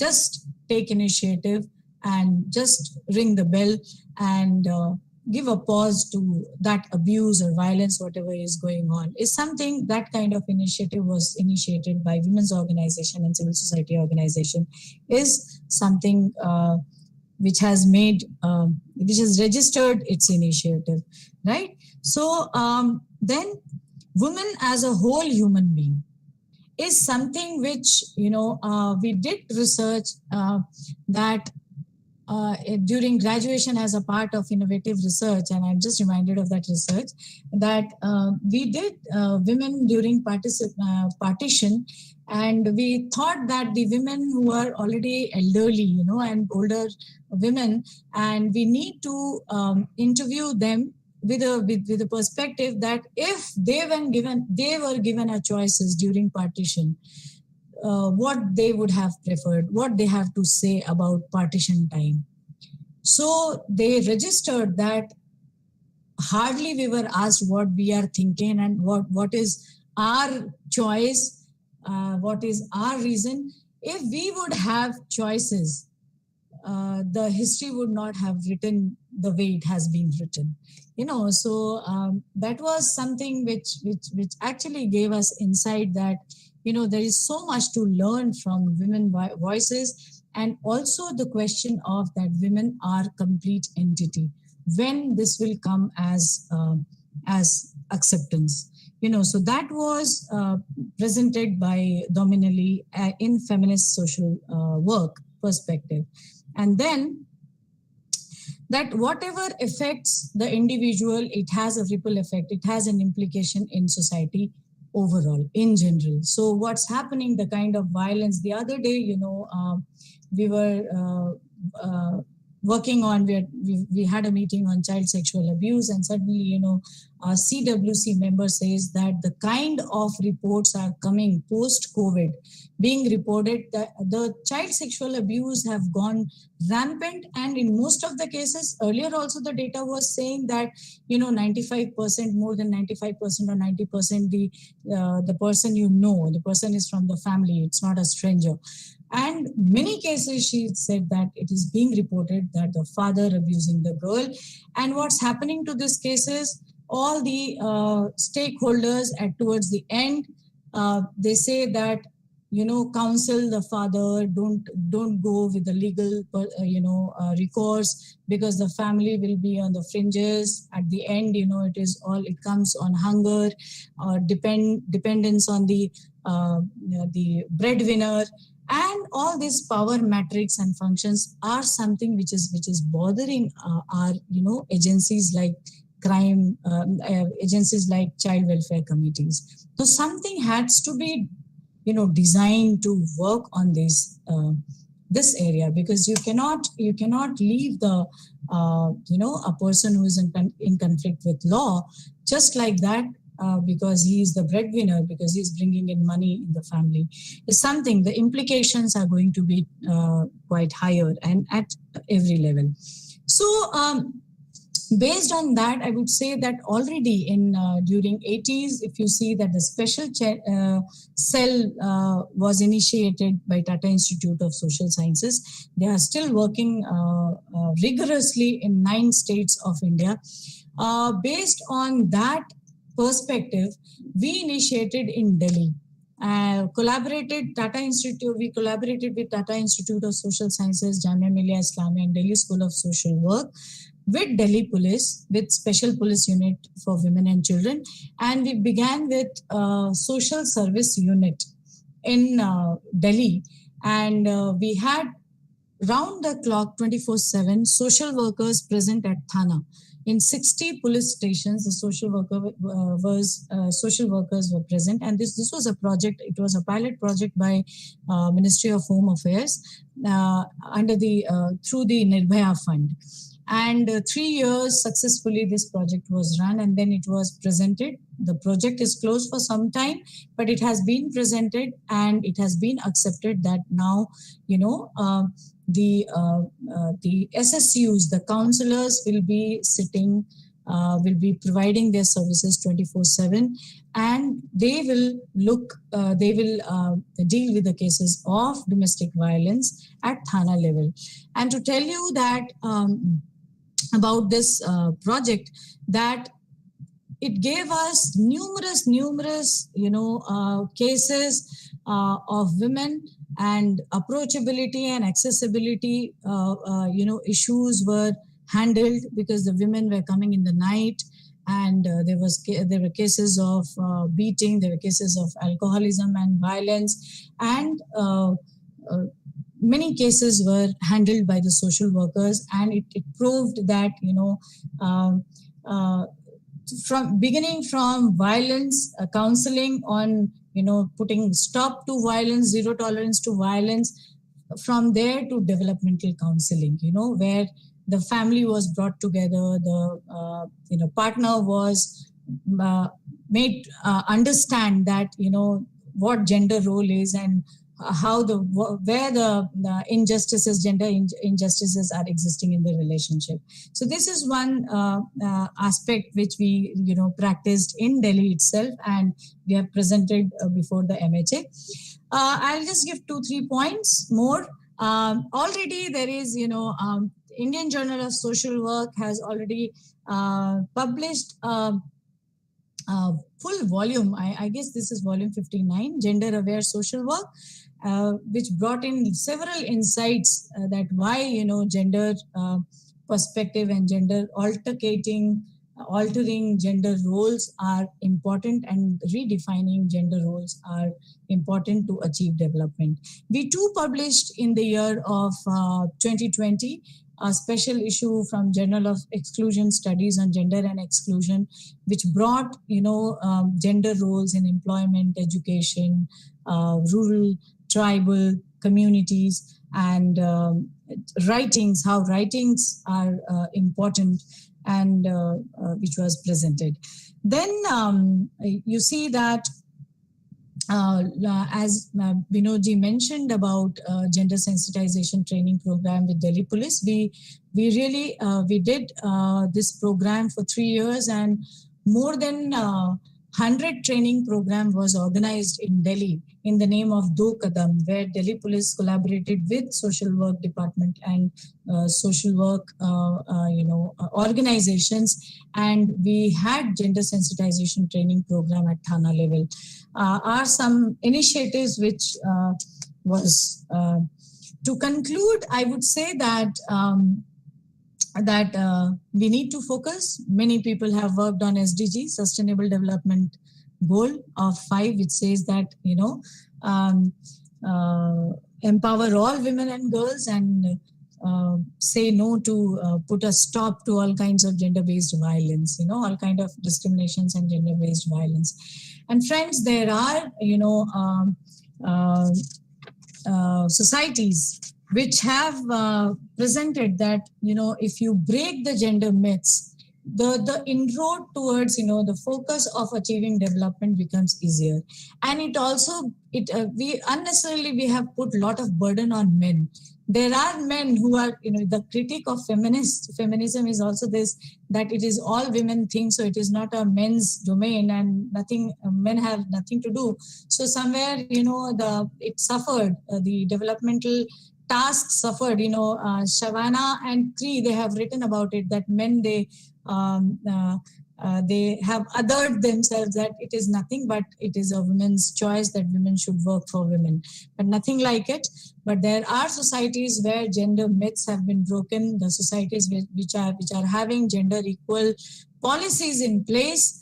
just take initiative and just ring the bell and give a pause to that abuse or violence, whatever is going on. Is something, that kind of initiative was initiated by women's organization and civil society organization, is something which has registered its initiative, right? So then women as a whole human being is something which, we did research that during graduation as a part of innovative research, and I'm just reminded of that research, that we did women during partition, and we thought that the women who are already elderly, and older women, and we need to interview them with a perspective that if they were given a choices during partition, what they would have preferred, what they have to say about partition time. So they registered that hardly we were asked what we are thinking and what is our choice, what is our reason. If we would have choices, the history would not have written the way it has been written. So that was something which actually gave us insight that there is so much to learn from women voices, and also the question of that women are complete entity. When this will come as acceptance, so that was presented by Dominelli in feminist social work perspective, and then that whatever affects the individual, it has a ripple effect. It has an implication in society overall, in general. So what's happening, the kind of violence, the other day, we were working on, we had a meeting on child sexual abuse, and suddenly, a CWC member says that the kind of reports are coming post-COVID, being reported that the child sexual abuse have gone rampant, and in most of the cases, earlier also the data was saying that, 95%, more than 95% or 90%, the person the person is from the family, it's not a stranger. And many cases, she said that it is being reported that the father abusing the girl. And what's happening to these cases, all the stakeholders towards the end, they say that, counsel the father, don't go with the legal, recourse, because the family will be on the fringes. At the end, it comes on hunger, dependence on the breadwinner. And all these power matrix and functions are something which is bothering our agencies like crime, agencies like child welfare committees. So something has to be designed to work on this area, because you cannot leave the a person who is in conflict with law just like that. Because he is the breadwinner, because he is bringing in money in the family, is something, the implications are going to be quite higher and at every level. So based on that, I would say that already during 80s, if you see that the special cell was initiated by Tata Institute of Social Sciences. They are still working rigorously in 9 states of India. Based on that perspective, we initiated in Delhi, we collaborated with Tata Institute of Social Sciences, Jamia Millia Islamia, and Delhi School of Social Work, with Delhi Police, with Special Police Unit for Women and Children. And we began with Social Service Unit in Delhi, and we had round the clock 24/7 social workers present at Thana. In 60 police stations, the social workers were present, and this was a project. It was a pilot project by Ministry of Home Affairs under the through the Nirbhaya Fund. And 3 years successfully this project was run, and then it was presented. The project is closed for some time, but it has been presented and it has been accepted that now, the SSUs, the counselors will be sitting, will be providing their services 24/7, and they will deal with the cases of domestic violence at Thana level. And to tell you that about this project, that it gave us numerous cases of women, and approachability and accessibility issues were handled, because the women were coming in the night, and there were cases of beating, there were cases of alcoholism and violence, and many cases were handled by the social workers, and it proved that from violence, counseling on putting stop to violence, zero tolerance to violence, from there to developmental counseling, where the family was brought together, the partner was made understand that what gender role is, and how where the injustices, gender injustices are existing in the relationship. So this is one aspect which we practiced in Delhi itself, and we have presented before the MHA. I'll just give 2-3 points more. Already there is Indian Journal of Social Work has already published full volume. I guess this is volume 59, Gender Aware Social Work, which brought in several insights that why gender perspective and gender altering gender roles are important, and redefining gender roles are important to achieve development. We too published in the year of 2020 a special issue from Journal of Exclusion Studies on Gender and Exclusion, which brought gender roles in employment, education, rural, tribal communities, and writings, how writings are important, and which was presented. Then you see that as Binodji mentioned about gender sensitization training program with Delhi Police, we did this program for 3 years, and more than 100 training program was organized in Delhi in the name of Do Kadam, where Delhi Police collaborated with social work department and social work organizations, and we had gender sensitization training program at Thana level. Are some initiatives which was to conclude, I would say that we need to focus. Many people have worked on SDG, Sustainable Development Goal of 5, which says that empower all women and girls, and say no to put a stop to all kinds of gender-based violence, all kind of discriminations and gender-based violence. And friends, there are societies which have presented that if you break the gender myths, the inroad towards the focus of achieving development becomes easier. And it also we unnecessarily have put a lot of burden on men. There are men who are the critique of feminism is also this, that it is all women thing, so it is not a men's domain, and men have nothing to do. So somewhere it suffered, the developmental task suffered. Shavana and Cree, they have written about it, that men they have othered themselves, that it is nothing but it is a woman's choice, that women should work for women, but nothing like it. But there are societies where gender myths have been broken, the societies which are having gender equal policies in place,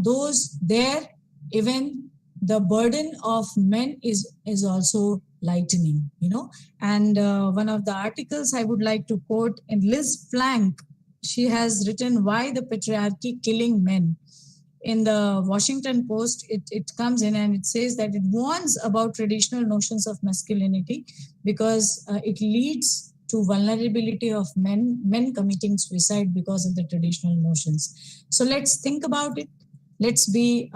those there, even the burden of men is also lightening, you know. And one of the articles I would like to quote in Liz Plank, she has written Why the Patriarchy Killing Men. In the Washington Post, it comes in and it says that it warns about traditional notions of masculinity because it leads to vulnerability of men committing suicide because of the traditional notions. So let's think about it. Let's be,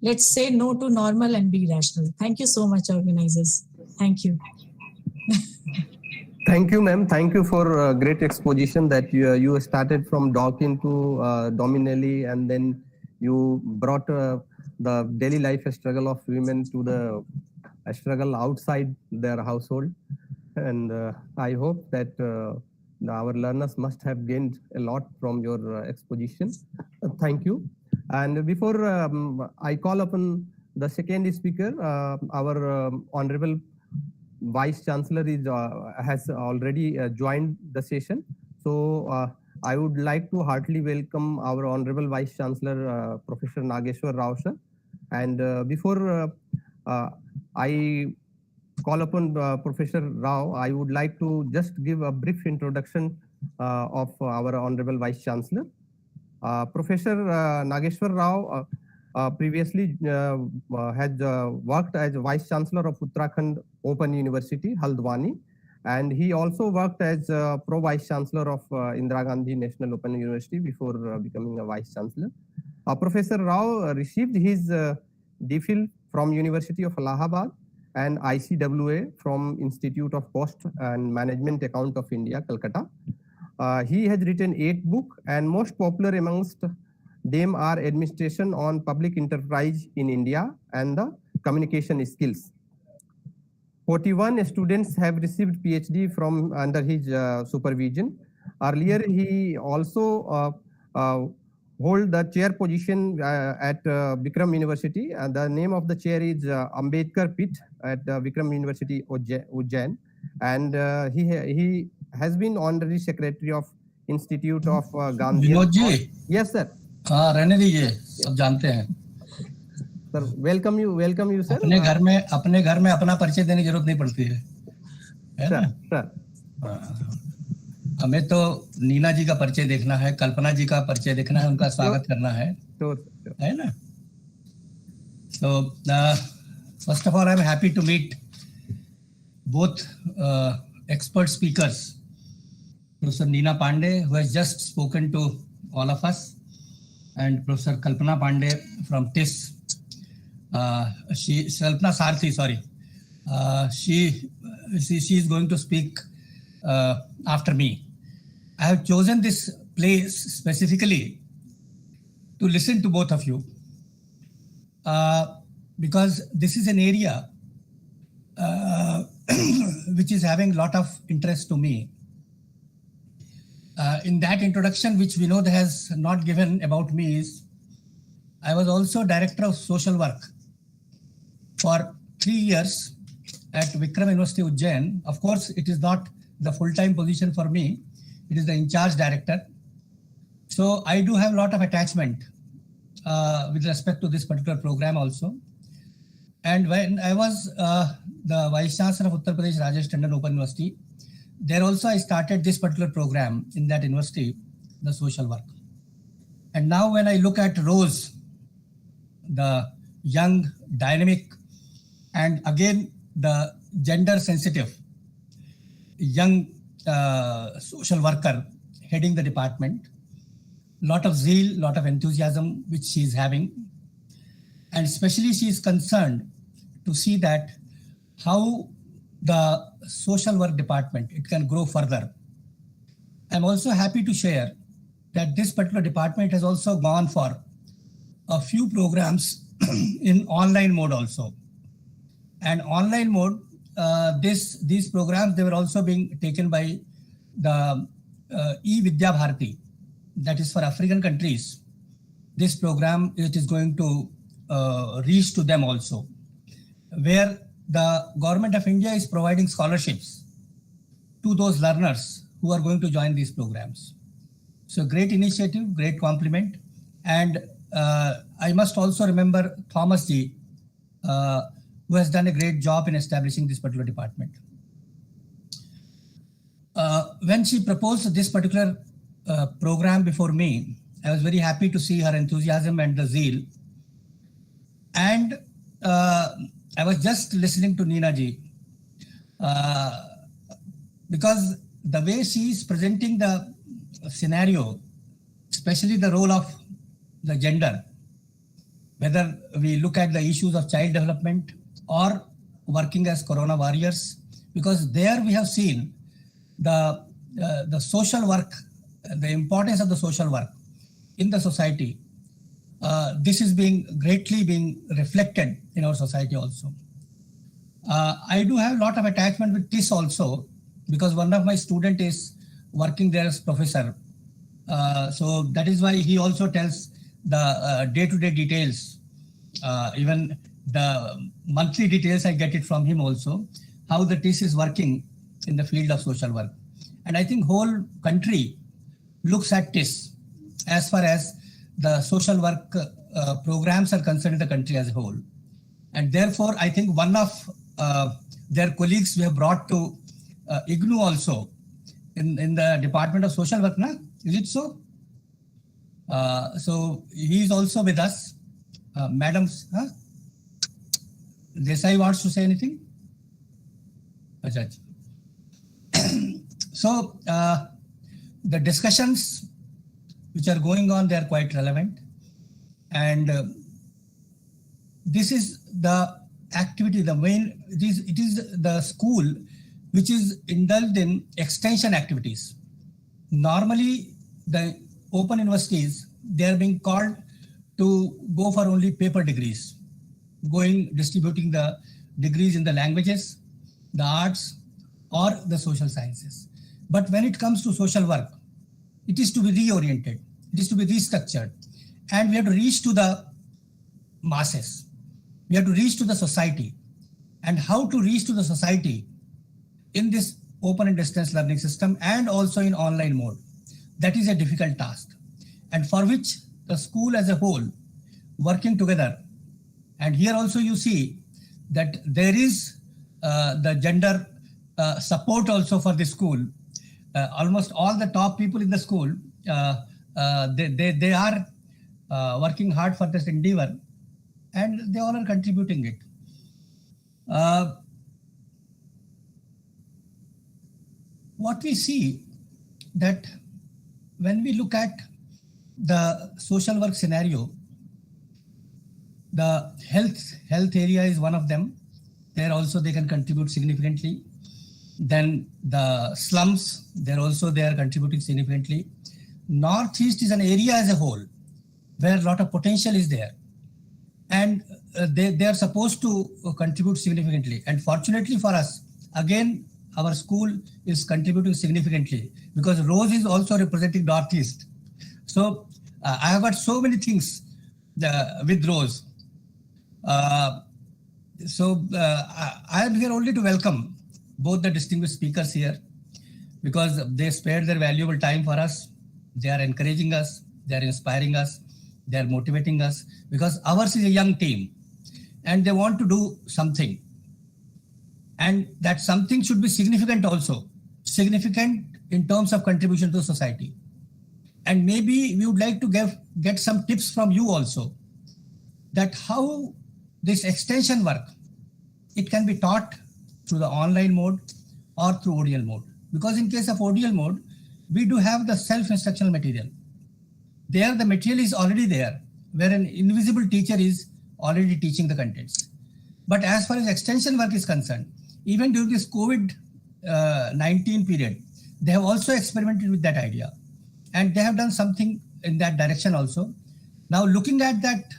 let's say no to normal and be rational. Thank you so much, organizers. Thank you. Thank you, ma'am. Thank you for great exposition that you started from Dawkins to Dominelli, and then you brought the daily life struggle of women to the struggle outside their household. And I hope that our learners must have gained a lot from your exposition. Thank you. And before I call upon the second speaker, our Honorable Vice Chancellor has already joined the session. So I would like to heartily welcome our Honorable Vice Chancellor, Professor Nageshwar Rao sir. And before I call upon Professor Rao, I would like to just give a brief introduction of our Honorable Vice Chancellor. Professor Nageshwar Rao previously had worked as Vice Chancellor of Uttarakhand Open University, Haldwani, and he also worked as Pro Vice Chancellor of Indira Gandhi National Open University before becoming a Vice Chancellor. Professor Rao received his DPhil from University of Allahabad and ICWA from Institute of Cost and Management Account of India, Calcutta. He has written 8 books, and most popular amongst them are Administration on Public Enterprise in India and the Communication Skills. 41 students have received PhD from under his supervision. Earlier, he also hold the chair position at Vikram University. The name of the chair is Ambedkar Pit at Vikram University, Ujjain. And he has been honorary secretary of Institute of Gandhi. Vinod ji, Yes, sir. हाँ रहने दीजिए, सब जानते हैं. Sir, welcome you, sir. अपने घर में अपना परिचय देने की जरूरत नहीं पड़ती है ना? Sir. हमें तो नीना जी का परिचय देखना है, कल्पना जी का परिचय देखना है, उनका स्वागत करना है, है ना? So first of all, I'm happy to meet both expert speakers, Professor Neena Pandey, who has just spoken to all of us, and Professor Kalpana Pandey from TIS. Kalpana Sarthi, sorry. She is going to speak after me. I have chosen this place specifically to listen to both of you because this is an area which is having a lot of interest to me. In that introduction, which Vinod has not given about me, is I was also Director of Social Work for 3 years at Vikram University, Ujjain. Of course, it is not the full-time position for me. It is the in-charge director. So I do have a lot of attachment with respect to this particular program also. And when I was the Vice Chancellor of Uttar Pradesh Rajesh Tandon Open University, there also I started this particular program in that university, the social work. And now when I look at Rose, the young, dynamic, and again, the gender sensitive, young social worker heading the department, lot of zeal, lot of enthusiasm which she is having, and especially she is concerned to see that how the social work department, it can grow further. I'm also happy to share that this particular department has also gone for a few programs in online mode also. And online mode, these programs, they were also being taken by the E-Vidya Bharati, that is for African countries. This program, it is going to reach to them also, where the government of India is providing scholarships to those learners who are going to join these programs. So great initiative, great compliment. And I must also remember Thomas Ji, who has done a great job in establishing this particular department. When she proposed this particular program before me, I was very happy to see her enthusiasm and the zeal. And I was just listening to Neena ji because the way she is presenting the scenario, especially the role of the gender, whether we look at the issues of child development or working as corona warriors, because there we have seen the social work, the importance of the social work in the society. This is greatly being reflected in our society also. I do have a lot of attachment with TIS also, because one of my student is working there as professor. So that is why he also tells the day-to-day details, even the monthly details I get it from him also, how the TIS is working in the field of social work. And I think whole country looks at TIS as far as the social work programs are concerned in the country as a whole. And therefore, I think one of their colleagues we have brought to IGNU also in the Department of Social Work, na? Is it so? So he is also with us. Madam Desai wants to say anything? So the discussions which are going on, they are quite relevant. And this is the activity, the main, it is the school which is indulged in extension activities. Normally, the open universities, they are being called to go for only paper degrees, distributing the degrees in the languages, the arts, or the social sciences. But when it comes to social work, it is to be reoriented, it is to be restructured, and we have to reach to the masses. We have to reach to the society. And how to reach to the society in this open and distance learning system and also in online mode. That is a difficult task, and for which the school as a whole working together. And here also you see that there is the gender support also for the school. Almost all the top people in the school, they are working hard for this endeavor, and they all are contributing it. What we see that when we look at the social work scenario, the health area is one of them. There also they can contribute significantly. Then the slums, they are contributing significantly. Northeast is an area as a whole where a lot of potential is there, and they are supposed to contribute significantly. And fortunately for us, again, our school is contributing significantly because Rose is also representing Northeast. So I have got so many things with Rose. I am here only to welcome both the distinguished speakers here, because they spared their valuable time for us. They are encouraging us, they are inspiring us, they are motivating us, because ours is a young team and they want to do something. And that something should be significant also, significant in terms of contribution to society. And maybe we would like to get some tips from you also, that how this extension work, it can be taught through the online mode or through ODL mode. Because in case of ODL mode, we do have the self-instructional material. There the material is already there, where an invisible teacher is already teaching the contents. But as far as extension work is concerned, even during this COVID-19 period, they have also experimented with that idea. And they have done something in that direction also. Now looking at that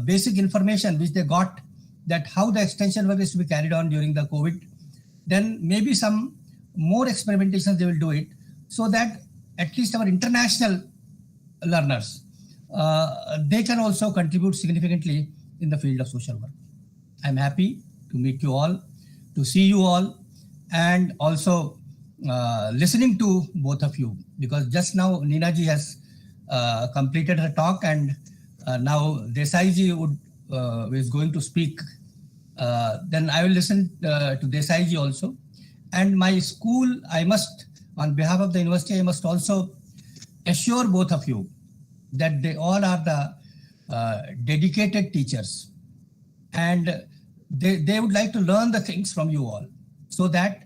basic information which they got, that how the extension work is to be carried on during the COVID, then maybe some more experimentations they will do it, so that at least our international learners, they can also contribute significantly in the field of social work. I'm happy to meet you all, to see you all, and also listening to both of you, because just now Neena ji has completed her talk, and now Desai ji is going to speak Then I will listen to Desai ji also. And my school, I must, on behalf of the university, I must also assure both of you that they all are the dedicated teachers. And they would like to learn the things from you all, so that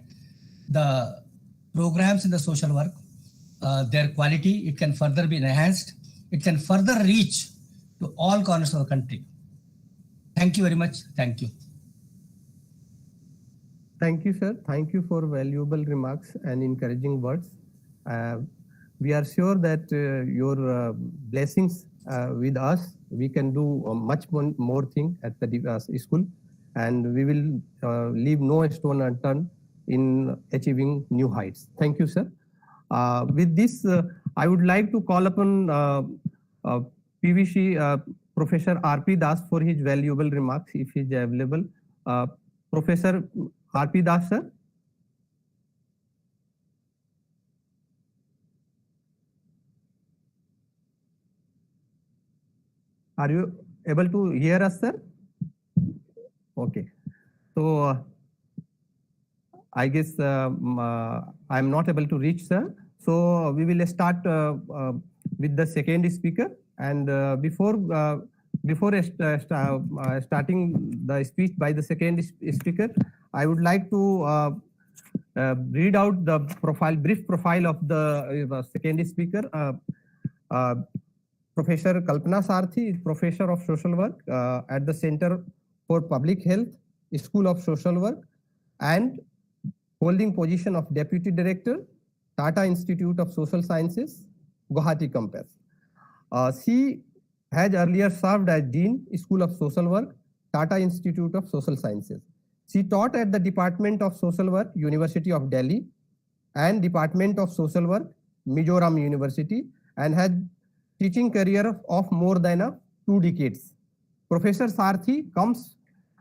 the programs in the social work, their quality, it can further be enhanced. It can further reach to all corners of the country. Thank you very much. Thank you. Thank you, sir. Thank you for valuable remarks and encouraging words. We are sure that your blessings with us, we can do much more thing at the school, and we will leave no stone unturned in achieving new heights. Thank you, sir. With this, I would like to call upon PVC Professor R.P. Das for his valuable remarks, if he is available. Professor R.P. Das, sir. Are you able to hear us, sir? Okay. So I guess I'm not able to reach, sir. So we will start with the second speaker. And before starting the speech by the second speaker, I would like to read out the brief profile of the second speaker. Professor Kalpana Sarthi is Professor of Social Work at the Center for Public Health, School of Social Work, and holding position of Deputy Director, Tata Institute of Social Sciences, Guwahati campus. She has earlier served as Dean, School of Social Work, Tata Institute of Social Sciences. She taught at the Department of Social Work, University of Delhi, and Department of Social Work, Mizoram University, and had teaching career of more than 2 decades. Professor Sarthi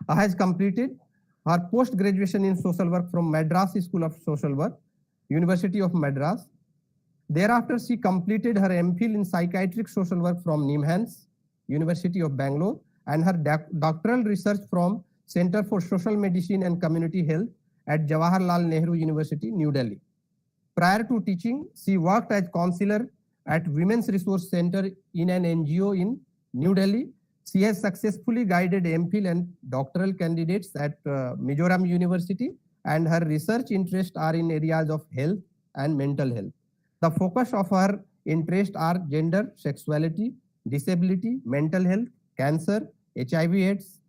has completed her post-graduation in social work from Madras School of Social Work, University of Madras. Thereafter, she completed her MPhil in psychiatric social work from NIMHANS, University of Bangalore, and her doctoral research from Center for Social Medicine and Community Health at Jawaharlal Nehru University, New Delhi. Prior to teaching, she worked as counselor at Women's Resource Center in an NGO in New Delhi. She has successfully guided MPhil and doctoral candidates at Mizoram University, and her research interests are in areas of health and mental health. The focus of her interests are gender, sexuality, disability, mental health, cancer, HIV/AIDS,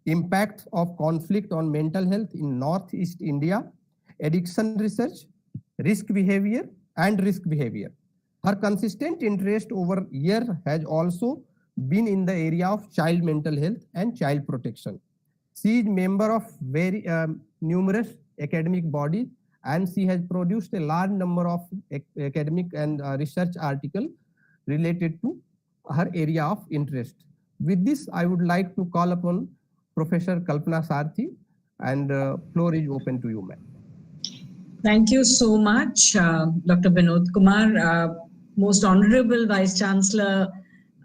impact of conflict on mental health in Northeast India, addiction research, risk behavior, and risk behavior. Her consistent interest over years has also been in the area of child mental health and child protection. She is member of very numerous academic bodies, and she has produced a large number of academic and research articles related to her area of interest. With this, I would like to call upon Professor Kalpana Sarthi, and floor is open to you, ma'am. Thank you so much, Dr. Vinod Kumar, most honorable Vice Chancellor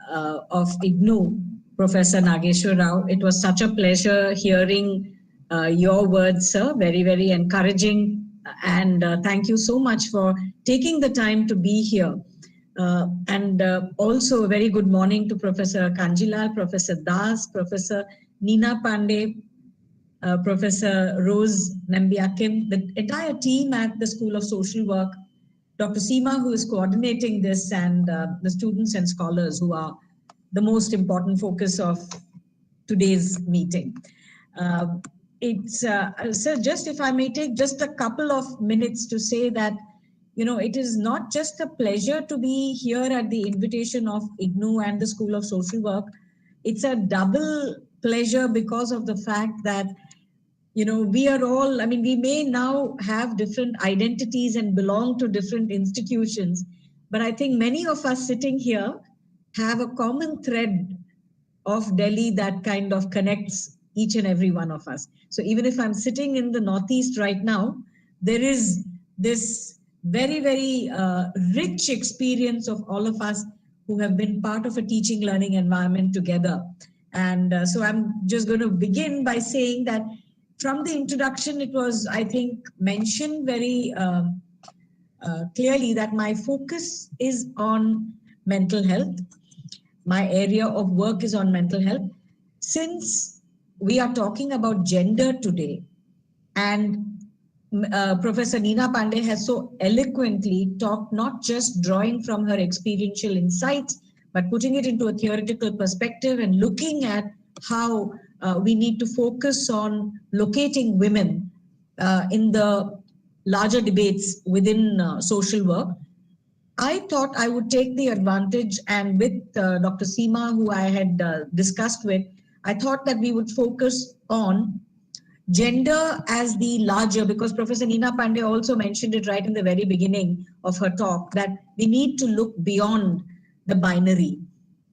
of IGNOU, Professor Nageshwar Rao. It was such a pleasure hearing your words, sir. Very, very encouraging. And thank you so much for taking the time to be here. And also a very good morning to Professor Kanjilal, Professor Das, Professor Nina Pandey, Professor Rose Nambiakim, the entire team at the School of Social Work, Dr. Seema, who is coordinating this, and the students and scholars who are the most important focus of today's meeting. Sir, just if I may take just a couple of minutes to say that, you know, it is not just a pleasure to be here at the invitation of IGNOU and the School of Social Work. It's a double pleasure because of the fact that, you know, we are all, I mean, we may now have different identities and belong to different institutions, but I think many of us sitting here have a common thread of Delhi that kind of connects each and every one of us. So even if I'm sitting in the Northeast right now, there is this very, very rich experience of all of us who have been part of a teaching learning environment together. And so I'm just going to begin by saying that from the introduction, it was, I think, mentioned very clearly that my focus is on mental health. My area of work is on mental health. Since we are talking about gender today, and Professor Neena Pandey has so eloquently talked, not just drawing from her experiential insights, but putting it into a theoretical perspective and looking at how we need to focus on locating women in the larger debates within social work. I thought I would take the advantage, and with Dr. Seema, who I had discussed with, I thought that we would focus on gender as the larger, because Professor Neena Pandey also mentioned it right in the very beginning of her talk, that we need to look beyond the binary.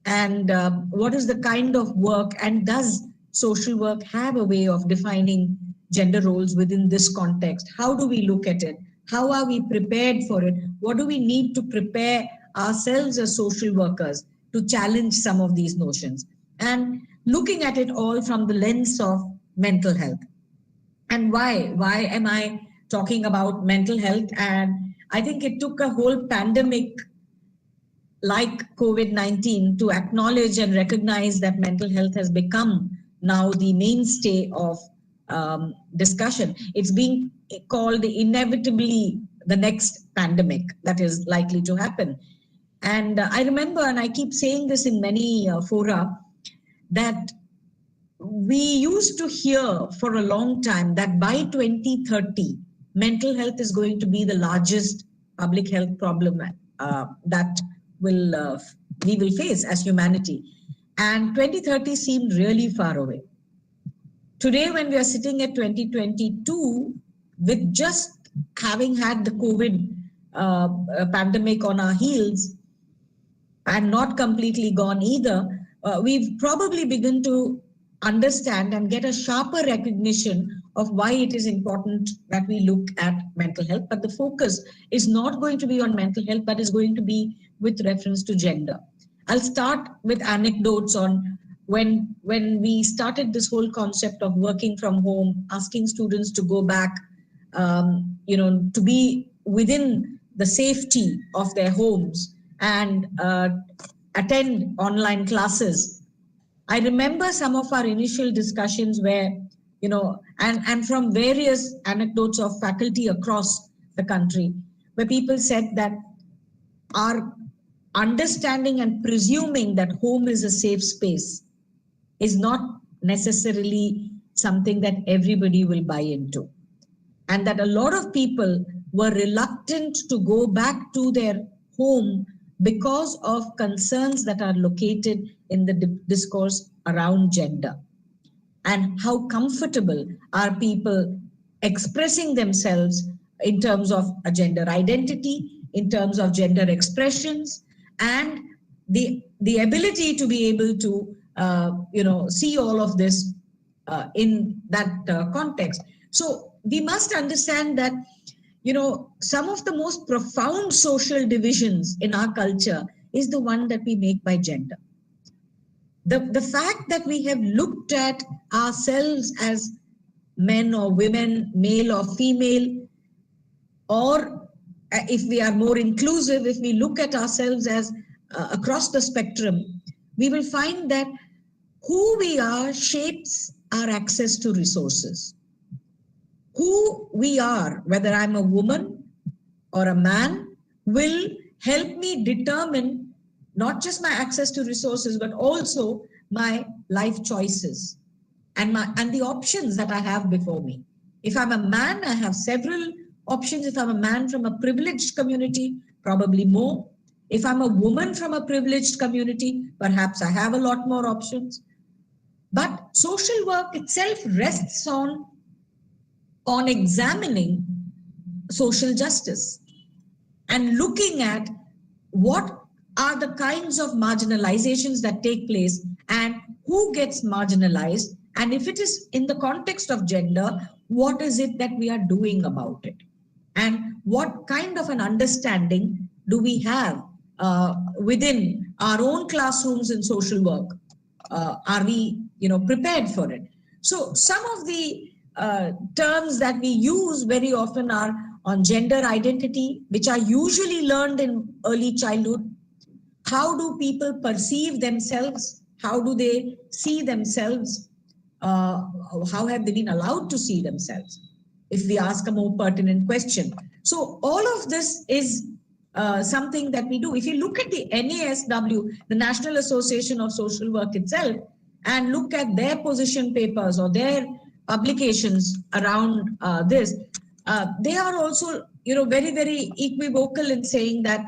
And what is the kind of work, and does social work have a way of defining gender roles within this context? How do we look at it? How are we prepared for it? What do we need to prepare ourselves as social workers to challenge some of these notions? And looking at it all from the lens of mental health. And why? Why am I talking about mental health? And I think it took a whole pandemic like COVID-19 to acknowledge and recognize that mental health has become now the mainstay of discussion. It's being called inevitably the next pandemic that is likely to happen. And I remember, and I keep saying this in many fora, that we used to hear for a long time that by 2030, mental health is going to be the largest public health problem that we will face as humanity. And 2030 seemed really far away. Today, when we are sitting at 2022, with just having had the COVID pandemic on our heels and not completely gone either, we've probably begun to understand and get a sharper recognition of why it is important that we look at mental health. But the focus is not going to be on mental health, but is going to be with reference to gender. I'll start with anecdotes on when we started this whole concept of working from home, asking students to go back, to be within the safety of their homes and attend online classes. I remember some of our initial discussions where, and from various anecdotes of faculty across the country, where people said that our understanding and presuming that home is a safe space is not necessarily something that everybody will buy into. And that a lot of people were reluctant to go back to their home because of concerns that are located in the discourse around gender. And how comfortable are people expressing themselves in terms of a gender identity, in terms of gender expressions, and the ability to be able to see all of this in that context. So we must understand that, some of the most profound social divisions in our culture is the one that we make by gender. The fact that we have looked at ourselves as men or women, male or female, or if we are more inclusive, if we look at ourselves as across the spectrum, we will find that who we are shapes our access to resources. Who we are, whether I'm a woman or a man, will help me determine not just my access to resources, but also my life choices and the options that I have before me. If I'm a man, I have several options. If I'm a man from a privileged community, probably more. If I'm a woman from a privileged community, perhaps I have a lot more options. But social work itself rests on examining social justice and looking at what are the kinds of marginalizations that take place and who gets marginalized. And if it is in the context of gender, what is it that we are doing about it? And what kind of an understanding do we have within our own classrooms in social work are we, prepared for it? So some of the terms that we use very often are on gender identity, which are usually learned in early childhood. How do people perceive themselves? How do they see themselves? How have they been allowed to see themselves? If we ask a more pertinent question. So all of this is something that we do. If you look at the NASW, the National Association of Social Work itself, and look at their position papers or their publications around this, they are also, very, very equivocal in saying that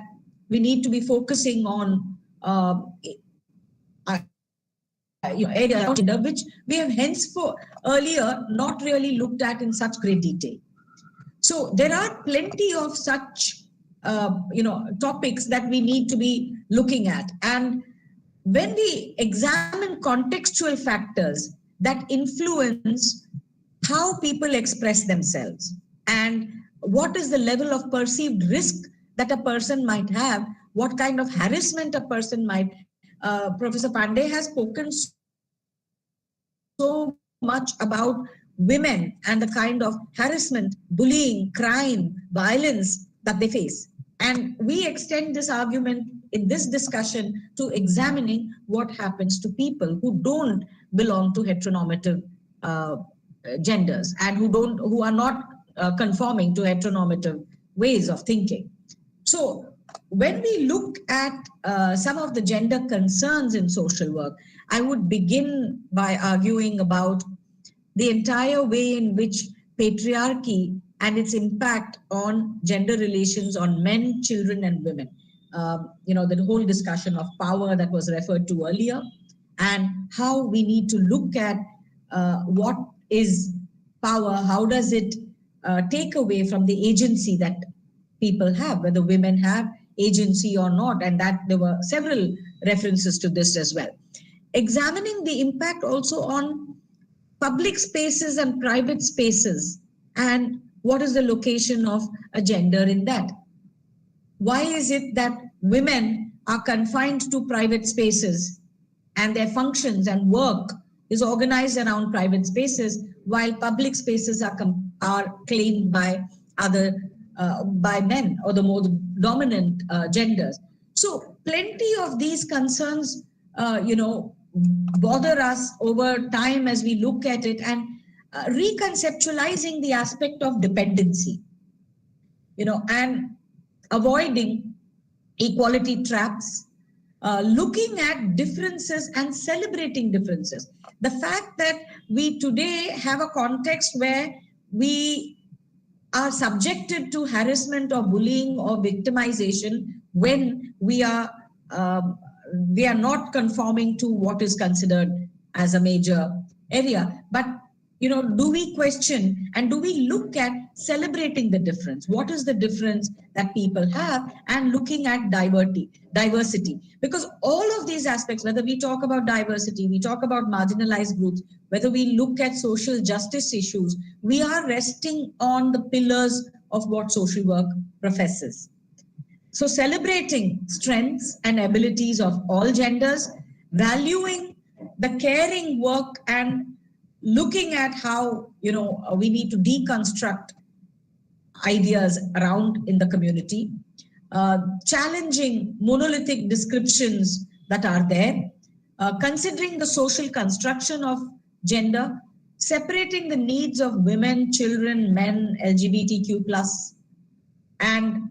we need to be focusing on area which we have henceforth earlier not really looked at in such great detail. So there are plenty of such topics that we need to be looking at. And when we examine contextual factors that influence how people express themselves and what is the level of perceived risk that a person might have, what kind of harassment a person might, Professor Pandey has spoken so much about women and the kind of harassment, bullying, crime, violence that they face. And we extend this argument in this discussion to examining what happens to people who don't belong to heteronormative genders and who are not conforming to heteronormative ways of thinking. So when we look at some of the gender concerns in social work, I would begin by arguing about the entire way in which patriarchy and its impact on gender relations on men, children, and women. The whole discussion of power that was referred to earlier, and how we need to look at what is power, how does it take away from the agency that people have, whether women have agency or not, and that there were several references to this as well. Examining the impact also on public spaces and private spaces, and what is the location of a gender in that? Why is it that women are confined to private spaces and their functions and work is organized around private spaces, while public spaces are claimed by by men or the more dominant genders? So plenty of these concerns, bother us over time as we look at it, and reconceptualizing the aspect of dependency, and avoiding equality traps, looking at differences and celebrating differences. The fact that we today have a context where we are subjected to harassment or bullying or victimization when we are not conforming to what is considered as a major area. But do we question and do we look at celebrating the difference? What is the difference that people have, and looking at diversity? Because all of these aspects, whether we talk about diversity, we talk about marginalized groups, whether we look at social justice issues, we are resting on the pillars of what social work professes. So celebrating strengths and abilities of all genders, valuing the caring work, and looking at how we need to deconstruct ideas around in the community, challenging monolithic descriptions that are there, considering the social construction of gender, separating the needs of women, children, men, LGBTQ+, and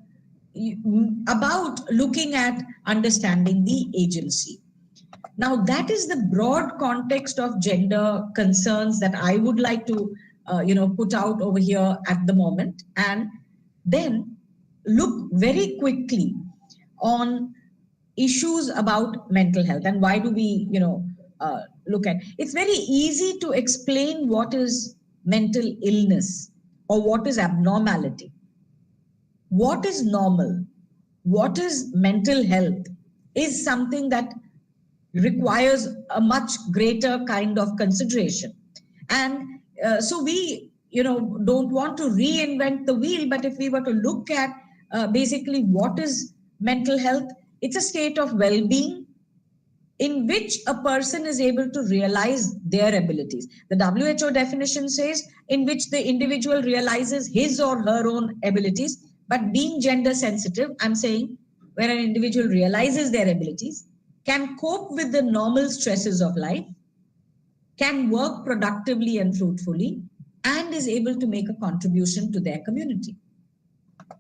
about looking at understanding the agency. Now, that is the broad context of gender concerns that I would like to, put out over here at the moment, and then look very quickly on issues about mental health and why do we, look at. It's very easy to explain what is mental illness or what is abnormality. What is normal? What is mental health is something that requires a much greater kind of consideration. And so we, don't want to reinvent the wheel, but if we were to look at basically what is mental health, it's a state of well-being in which a person is able to realize their abilities. The WHO definition says in which the individual realizes his or her own abilities, but being gender sensitive, I'm saying where an individual realizes their abilities, can cope with the normal stresses of life, can work productively and fruitfully, and is able to make a contribution to their community.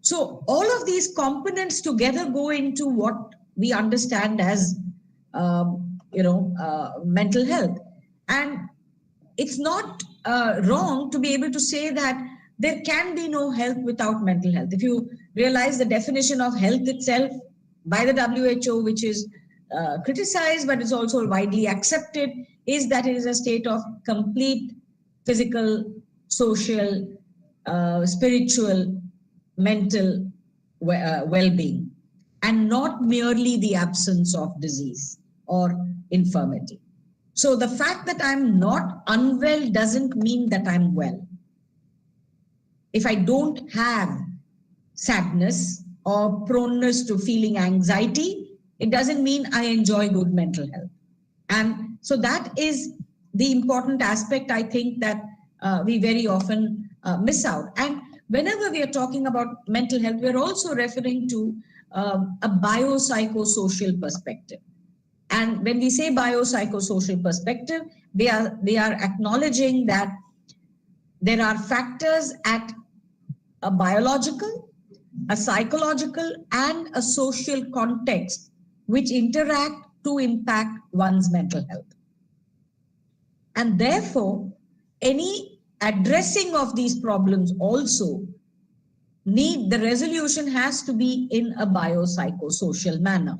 So all of these components together go into what we understand as mental health. And it's not wrong to be able to say that there can be no health without mental health. If you realize the definition of health itself by the WHO, which is criticized but is also widely accepted, is that it is a state of complete physical, social, spiritual, mental well-being, and not merely the absence of disease or infirmity. So the fact that I'm not unwell doesn't mean that I'm well. If I don't have sadness or proneness to feeling anxiety, it doesn't mean I enjoy good mental health. And so that is the important aspect, I think, that we very often miss out. And whenever we are talking about mental health, we're also referring to a biopsychosocial perspective. And when we say biopsychosocial perspective, they are acknowledging that there are factors at a biological, a psychological, and a social context which interact to impact one's mental health. And therefore, any addressing of these problems also the resolution has to be in a biopsychosocial manner.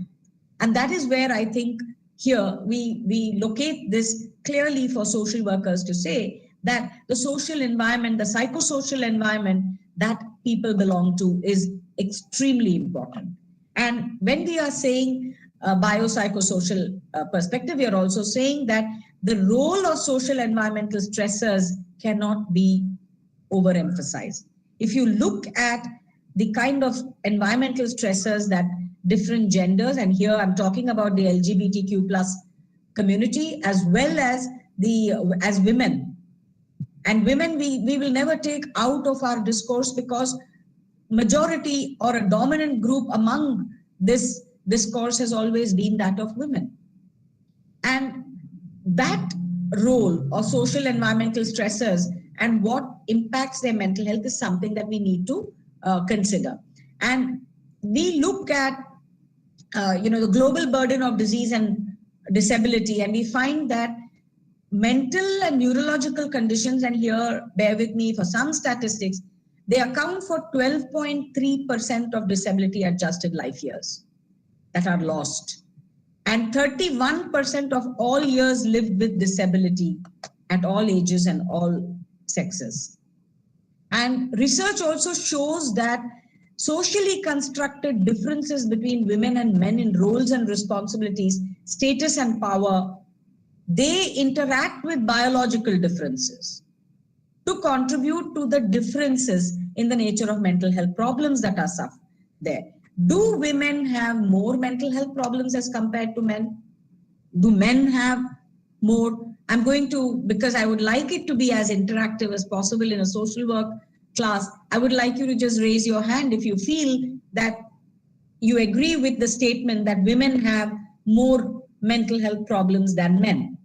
And that is where I think here we locate this clearly for social workers to say that the social environment, the psychosocial environment that people belong to is extremely important. And when we are saying biopsychosocial perspective, we are also saying that the role of social environmental stressors cannot be overemphasized. If you look at the kind of environmental stressors that different genders, and here I'm talking about the LGBTQ plus community, as well as as women. And women, we will never take out of our discourse, because majority or a dominant group among this discourse has always been that of women. And that role of social environmental stressors and what impacts their mental health is something that we need to consider. And we look at the global burden of disease and disability, and we find that mental and neurological conditions, and here bear with me for some statistics, they account for 12.3% of disability adjusted life years that are lost, and 31% of all years lived with disability at all ages and all sexes. And research also shows that socially constructed differences between women and men in roles and responsibilities, status and power, they interact with biological differences to contribute to the differences in the nature of mental health problems that are there. Do women have more mental health problems as compared to men? Do men have more? I'm going to, because I would like it to be as interactive as possible in a social work class, I would like you to just raise your hand if you feel that you agree with the statement that women have more mental health problems than men.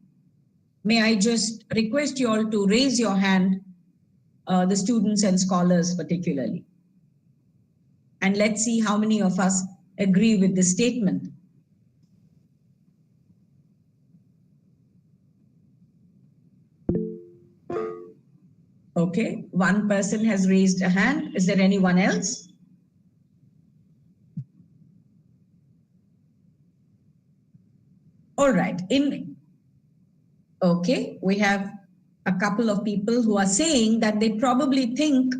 May I just request you all to raise your hand, the students and scholars particularly. And let's see how many of us agree with this statement. Okay, one person has raised a hand. Is there anyone else? All right. Okay, we have a couple of people who are saying that they probably think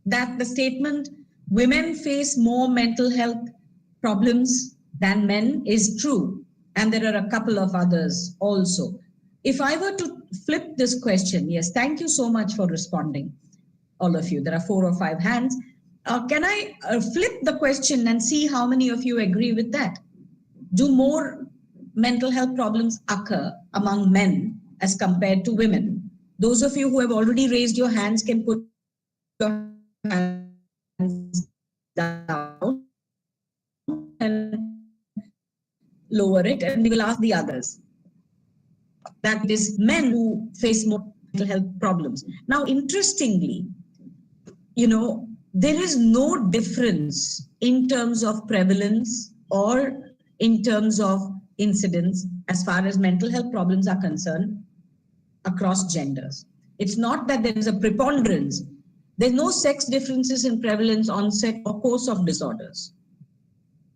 that the statement women face more mental health problems than men is true. And there are a couple of others also. If I were to flip this question, yes, thank you so much for responding, all of you. There are 4 or 5 hands. Can I flip the question and see how many of you agree with that? Do more mental health problems occur among men as compared to women? Those of you who have already raised your hands can put your hands down and lower it, and we will ask the others. That it is men who face more mental health problems. Now, interestingly, there is no difference in terms of prevalence or in terms of incidence as far as mental health problems are concerned across genders. It's not that there is a preponderance. There's no sex differences in prevalence, onset, or course of disorders.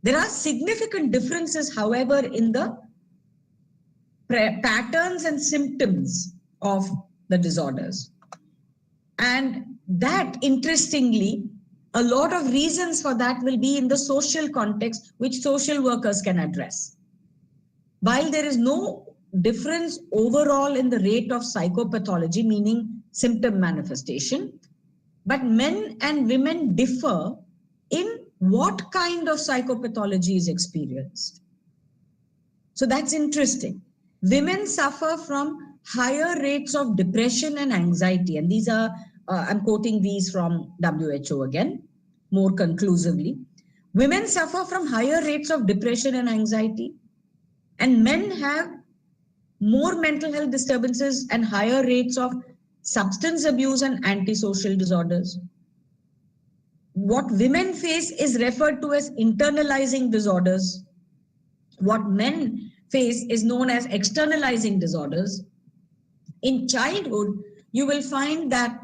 There are significant differences, however, in the patterns and symptoms of the disorders. And that, interestingly, a lot of reasons for that will be in the social context, which social workers can address. While there is no difference overall in the rate of psychopathology, meaning symptom manifestation, but men and women differ in what kind of psychopathology is experienced. So that's interesting. Women suffer from higher rates of depression and anxiety. And these are, I'm quoting these from WHO again, more conclusively. Women suffer from higher rates of depression and anxiety. And men have more mental health disturbances and higher rates of substance abuse and antisocial disorders. What women face is referred to as internalizing disorders. What men face is known as externalizing disorders. In childhood, you will find that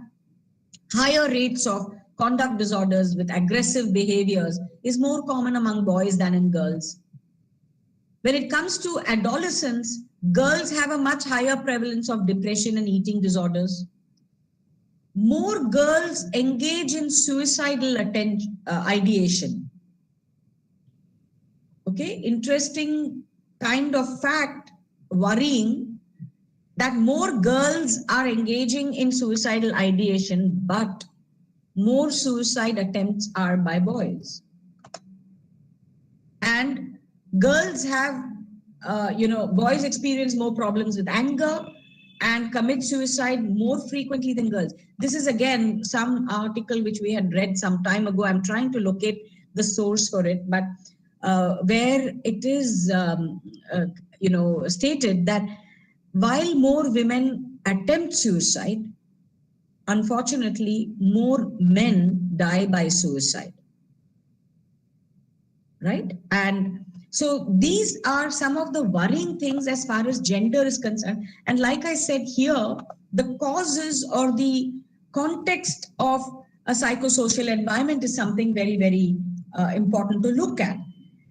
higher rates of conduct disorders with aggressive behaviors is more common among boys than in girls. When it comes to adolescence, girls have a much higher prevalence of depression and eating disorders. More girls engage in suicidal ideation. Okay, interesting kind of fact, worrying, that more girls are engaging in suicidal ideation, but more suicide attempts are by boys. And girls have, boys experience more problems with anger and commit suicide more frequently than girls. This is again some article which we had read some time ago. I'm trying to locate the source for it, but where it is, stated that while more women attempt suicide, unfortunately, more men die by suicide. Right? And so these are some of the worrying things as far as gender is concerned. And like I said here, the causes or the context of a psychosocial environment is something very, very important to look at.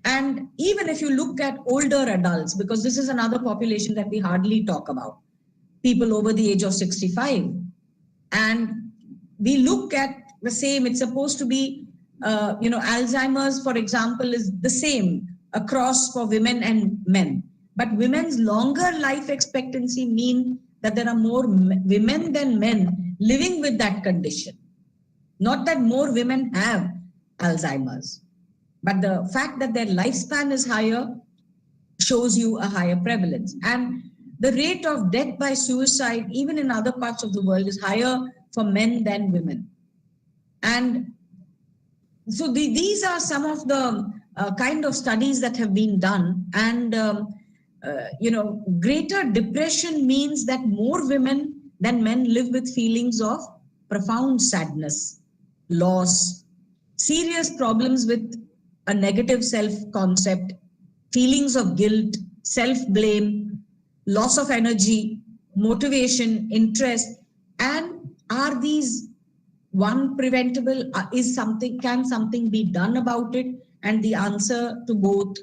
And even if you look at older adults, because this is another population that we hardly talk about, people over the age of 65, and we look at the same, it's supposed to be, Alzheimer's, for example, is the same across for women and men. But women's longer life expectancy mean that there are more women than men living with that condition. Not that more women have Alzheimer's, but the fact that their lifespan is higher shows you a higher prevalence. And the rate of death by suicide, even in other parts of the world, is higher for men than women. And so these are some of the kind of studies that have been done. And, greater depression means that more women than men live with feelings of profound sadness, loss, serious problems with a negative self-concept, feelings of guilt, self-blame, loss of energy, motivation, interest. And are these preventable? Can something be done about it? And the answer to both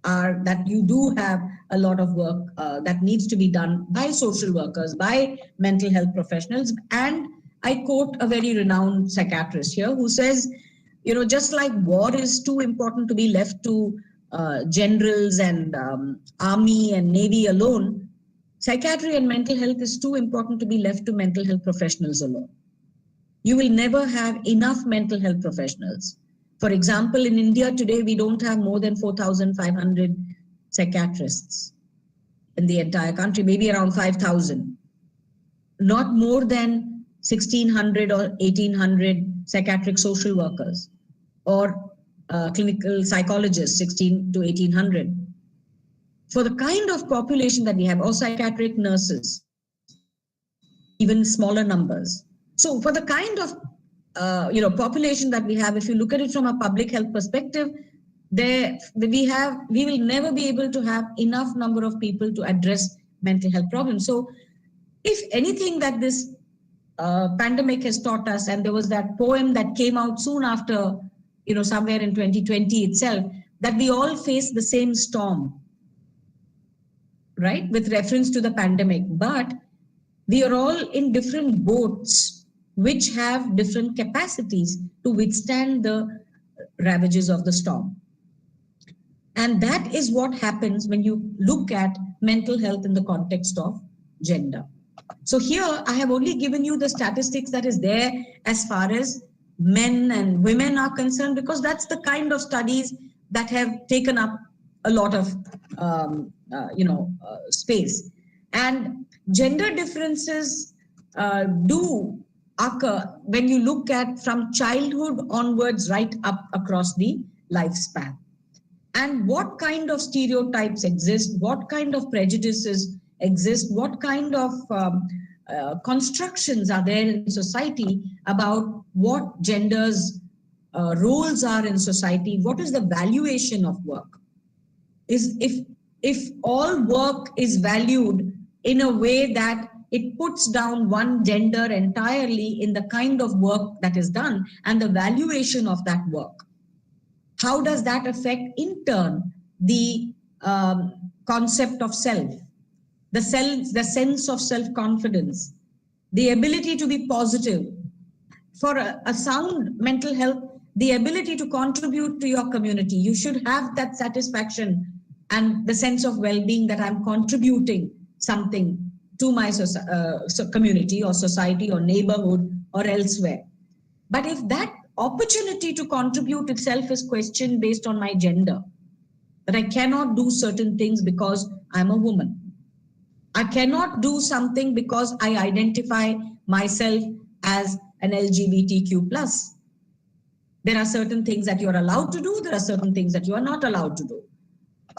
are that you do have a lot of work that needs to be done by social workers, by mental health professionals. And I quote a very renowned psychiatrist here who says, just like war is too important to be left to generals and army and navy alone, psychiatry and mental health is too important to be left to mental health professionals alone. You will never have enough mental health professionals. For example, in India today, we don't have more than 4,500 psychiatrists. in the entire country, maybe around 5,000. Not more than 1,600 or 1,800 psychiatric social workers or clinical psychologists, 16 to 1,800. For the kind of population that we have, or psychiatric nurses, even smaller numbers. So for the kind of population that we have, if you look at it from a public health perspective, we will never be able to have enough number of people to address mental health problems. So if anything that this pandemic has taught us, and there was that poem that came out soon after, somewhere in 2020 itself, that we all face the same storm, right, with reference to the pandemic, but we are all in different boats which have different capacities to withstand the ravages of the storm. And that is what happens when you look at mental health in the context of gender. So here I have only given you the statistics that is there as far as men and women are concerned, because that's the kind of studies that have taken up a lot of space. And gender differences do occur when you look at from childhood onwards right up across the lifespan. And what kind of stereotypes exist, what kind of prejudices exist, what kind of constructions are there in society about what genders' roles are in society, what is the valuation of work? If all work is valued in a way that it puts down one gender entirely in the kind of work that is done and the valuation of that work, how does that affect in turn the concept of self, the sense of self-confidence, the ability to be positive? For a sound mental health, the ability to contribute to your community, you should have that satisfaction and the sense of well-being that I'm contributing something to my community or society or neighborhood or elsewhere. But if that opportunity to contribute itself is questioned based on my gender, that I cannot do certain things because I'm a woman, I cannot do something because I identify myself as an LGBTQ+. There are certain things that you're allowed to do, there are certain things that you are not allowed to do,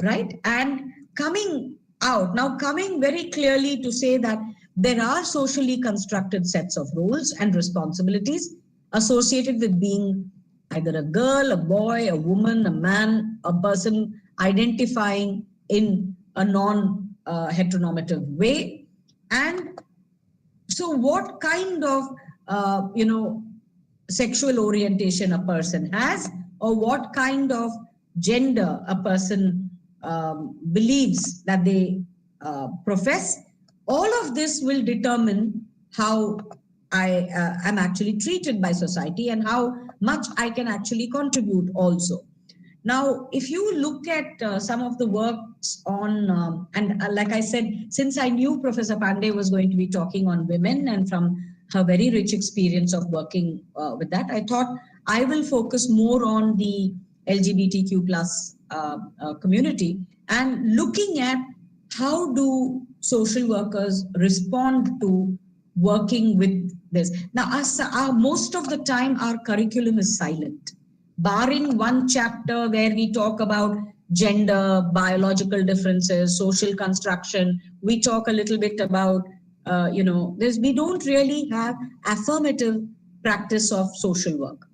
right? And coming very clearly to say that there are socially constructed sets of roles and responsibilities associated with being either a girl, a boy, a woman, a man, a person identifying in a non-heteronormative way. And so what kind of, sexual orientation a person has, or what kind of gender a person believes that they profess, all of this will determine how I am actually treated by society and how much I can actually contribute also. Now, if you look at some of the works on, like I said, since I knew Professor Pandey was going to be talking on women, and from her very rich experience of working with that, I thought I will focus more on the LGBTQ+ community and looking at how do social workers respond to working with this. Now, most of the time, our curriculum is silent, barring one chapter where we talk about gender, biological differences, social construction. We talk a little bit about, we don't really have affirmative practice of social work.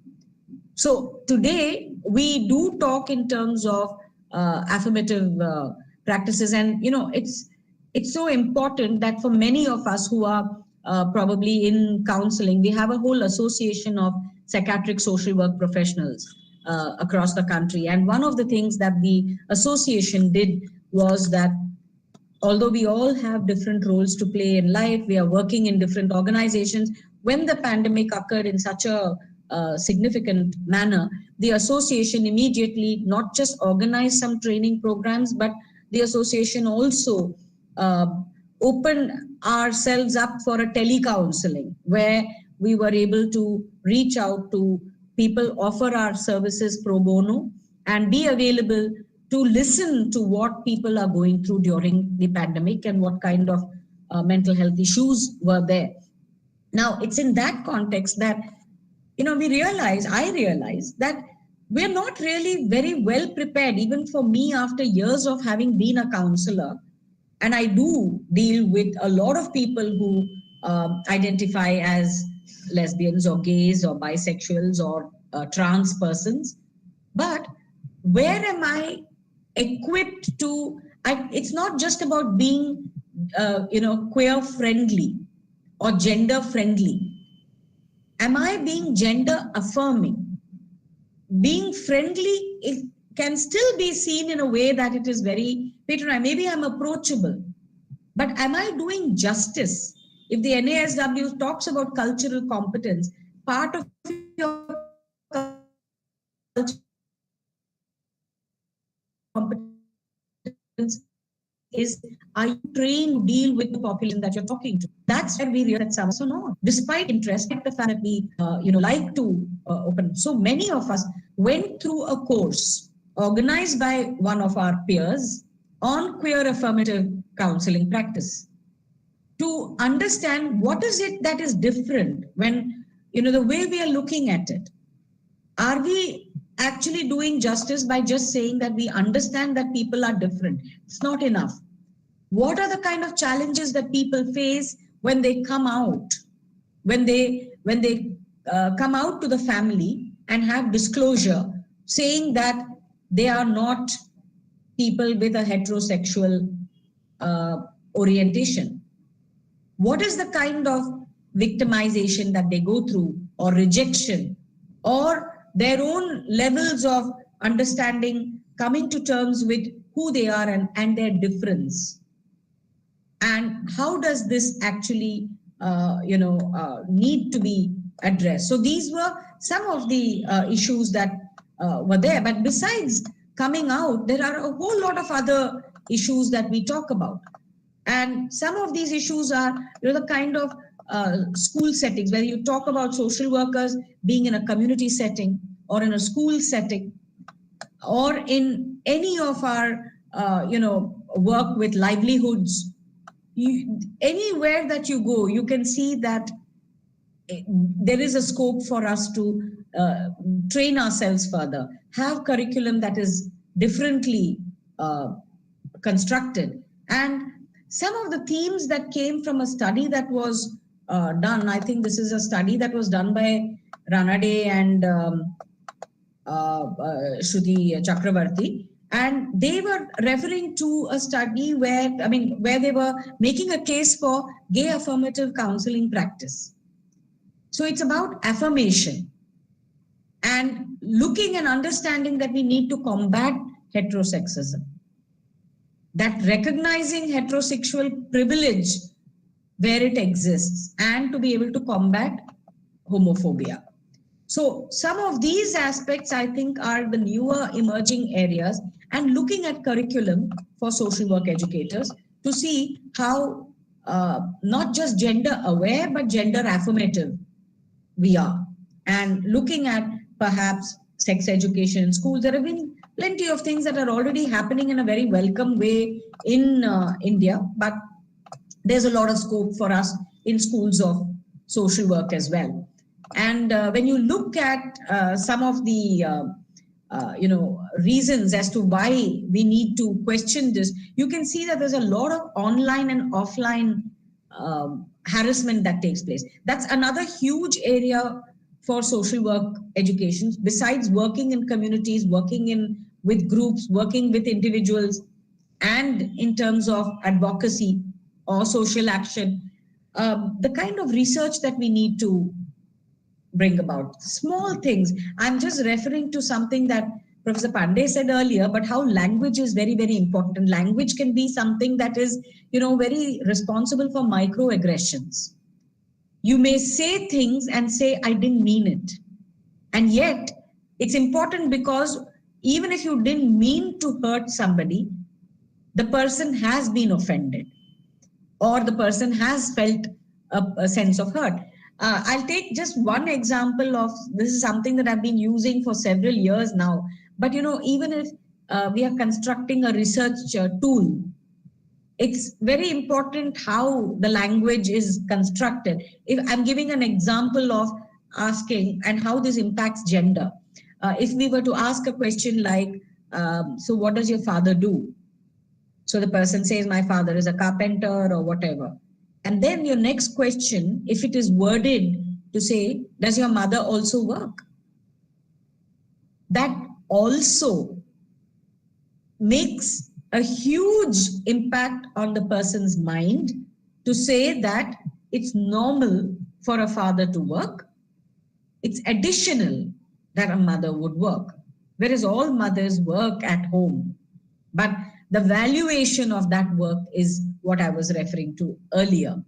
So today, we do talk in terms of affirmative practices, and it's so important that for many of us who are probably in counseling, we have a whole association of psychiatric social work professionals across the country. And one of the things that the association did was that although we all have different roles to play in life, we are working in different organizations. When the pandemic occurred in such a significant manner, the association immediately not just organized some training programs, but the association also opened ourselves up for a telecounseling, where we were able to reach out to people, offer our services pro bono, and be available to listen to what people are going through during the pandemic and what kind of mental health issues were there. Now, it's in that context that, I realize that we're not really very well prepared, even for me, after years of having been a counselor. And I do deal with a lot of people who identify as lesbians or gays or bisexuals or trans persons. But where am I equipped to? It's not just about being, queer friendly or gender friendly. Am I being gender affirming? Being friendly, it can still be seen in a way that it is very patronizing. Maybe I'm approachable, but am I doing justice? If the NASW talks about cultural competence, part of your cultural competence is, are you trained to deal with the population that you're talking to? That's where we realize that some also not. Despite interest, the fact that we like to open. So many of us went through a course organized by one of our peers on queer affirmative counseling practice to understand what is it that is different when, the way we are looking at it. Are we actually doing justice by just saying that we understand that people are different? It's not enough. What are the kind of challenges that people face when they come out, when they come out to the family and have disclosure saying that they are not people with a heterosexual orientation? What is the kind of victimization that they go through, or rejection, or their own levels of understanding, coming to terms with who they are and their difference? And how does this actually, need to be addressed? So these were some of the issues that were there. But besides coming out, there are a whole lot of other issues that we talk about. And some of these issues are, the kind of school settings where you talk about social workers being in a community setting or in a school setting or in any of our, work with livelihoods. Anywhere that you go, you can see that there is a scope for us to train ourselves further, have curriculum that is differently constructed. And some of the themes that came from a study that was done, I think this is a study that was done by Ranade and Shruti Chakravarti. And they were referring to a study where they were making a case for gay affirmative counseling practice. So it's about affirmation and looking and understanding that we need to combat heterosexism, that recognizing heterosexual privilege where it exists, and to be able to combat homophobia. So some of these aspects, I think, are the newer emerging areas, and looking at curriculum for social work educators to see how not just gender aware, but gender affirmative we are. And looking at perhaps sex education in schools. There have been plenty of things that are already happening in a very welcome way in India, but there's a lot of scope for us in schools of social work as well. And when you look at some of the reasons as to why we need to question this, you can see that there's a lot of online and offline harassment that takes place. That's another huge area for social work education. Besides working in communities, working with groups, working with individuals, and in terms of advocacy or social action, the kind of research that we need to bring about. Small things. I'm just referring to something that Professor Pandey said earlier, but how language is very, very important. And language can be something that is, very responsible for microaggressions. You may say things and say, I didn't mean it. And yet, it's important because even if you didn't mean to hurt somebody, the person has been offended or the person has felt a sense of hurt. I'll take just one example of, this is something that I've been using for several years now, but even if we are constructing a research tool. It's very important how the language is constructed. If I'm giving an example of asking and how this impacts gender. If we were to ask a question like, so what does your father do? So the person says, my father is a carpenter or whatever. And then your next question, if it is worded to say, does your mother also work? That also makes a huge impact on the person's mind to say that it's normal for a father to work. It's additional that a mother would work, whereas all mothers work at home. But the valuation of that work is what I was referring to earlier.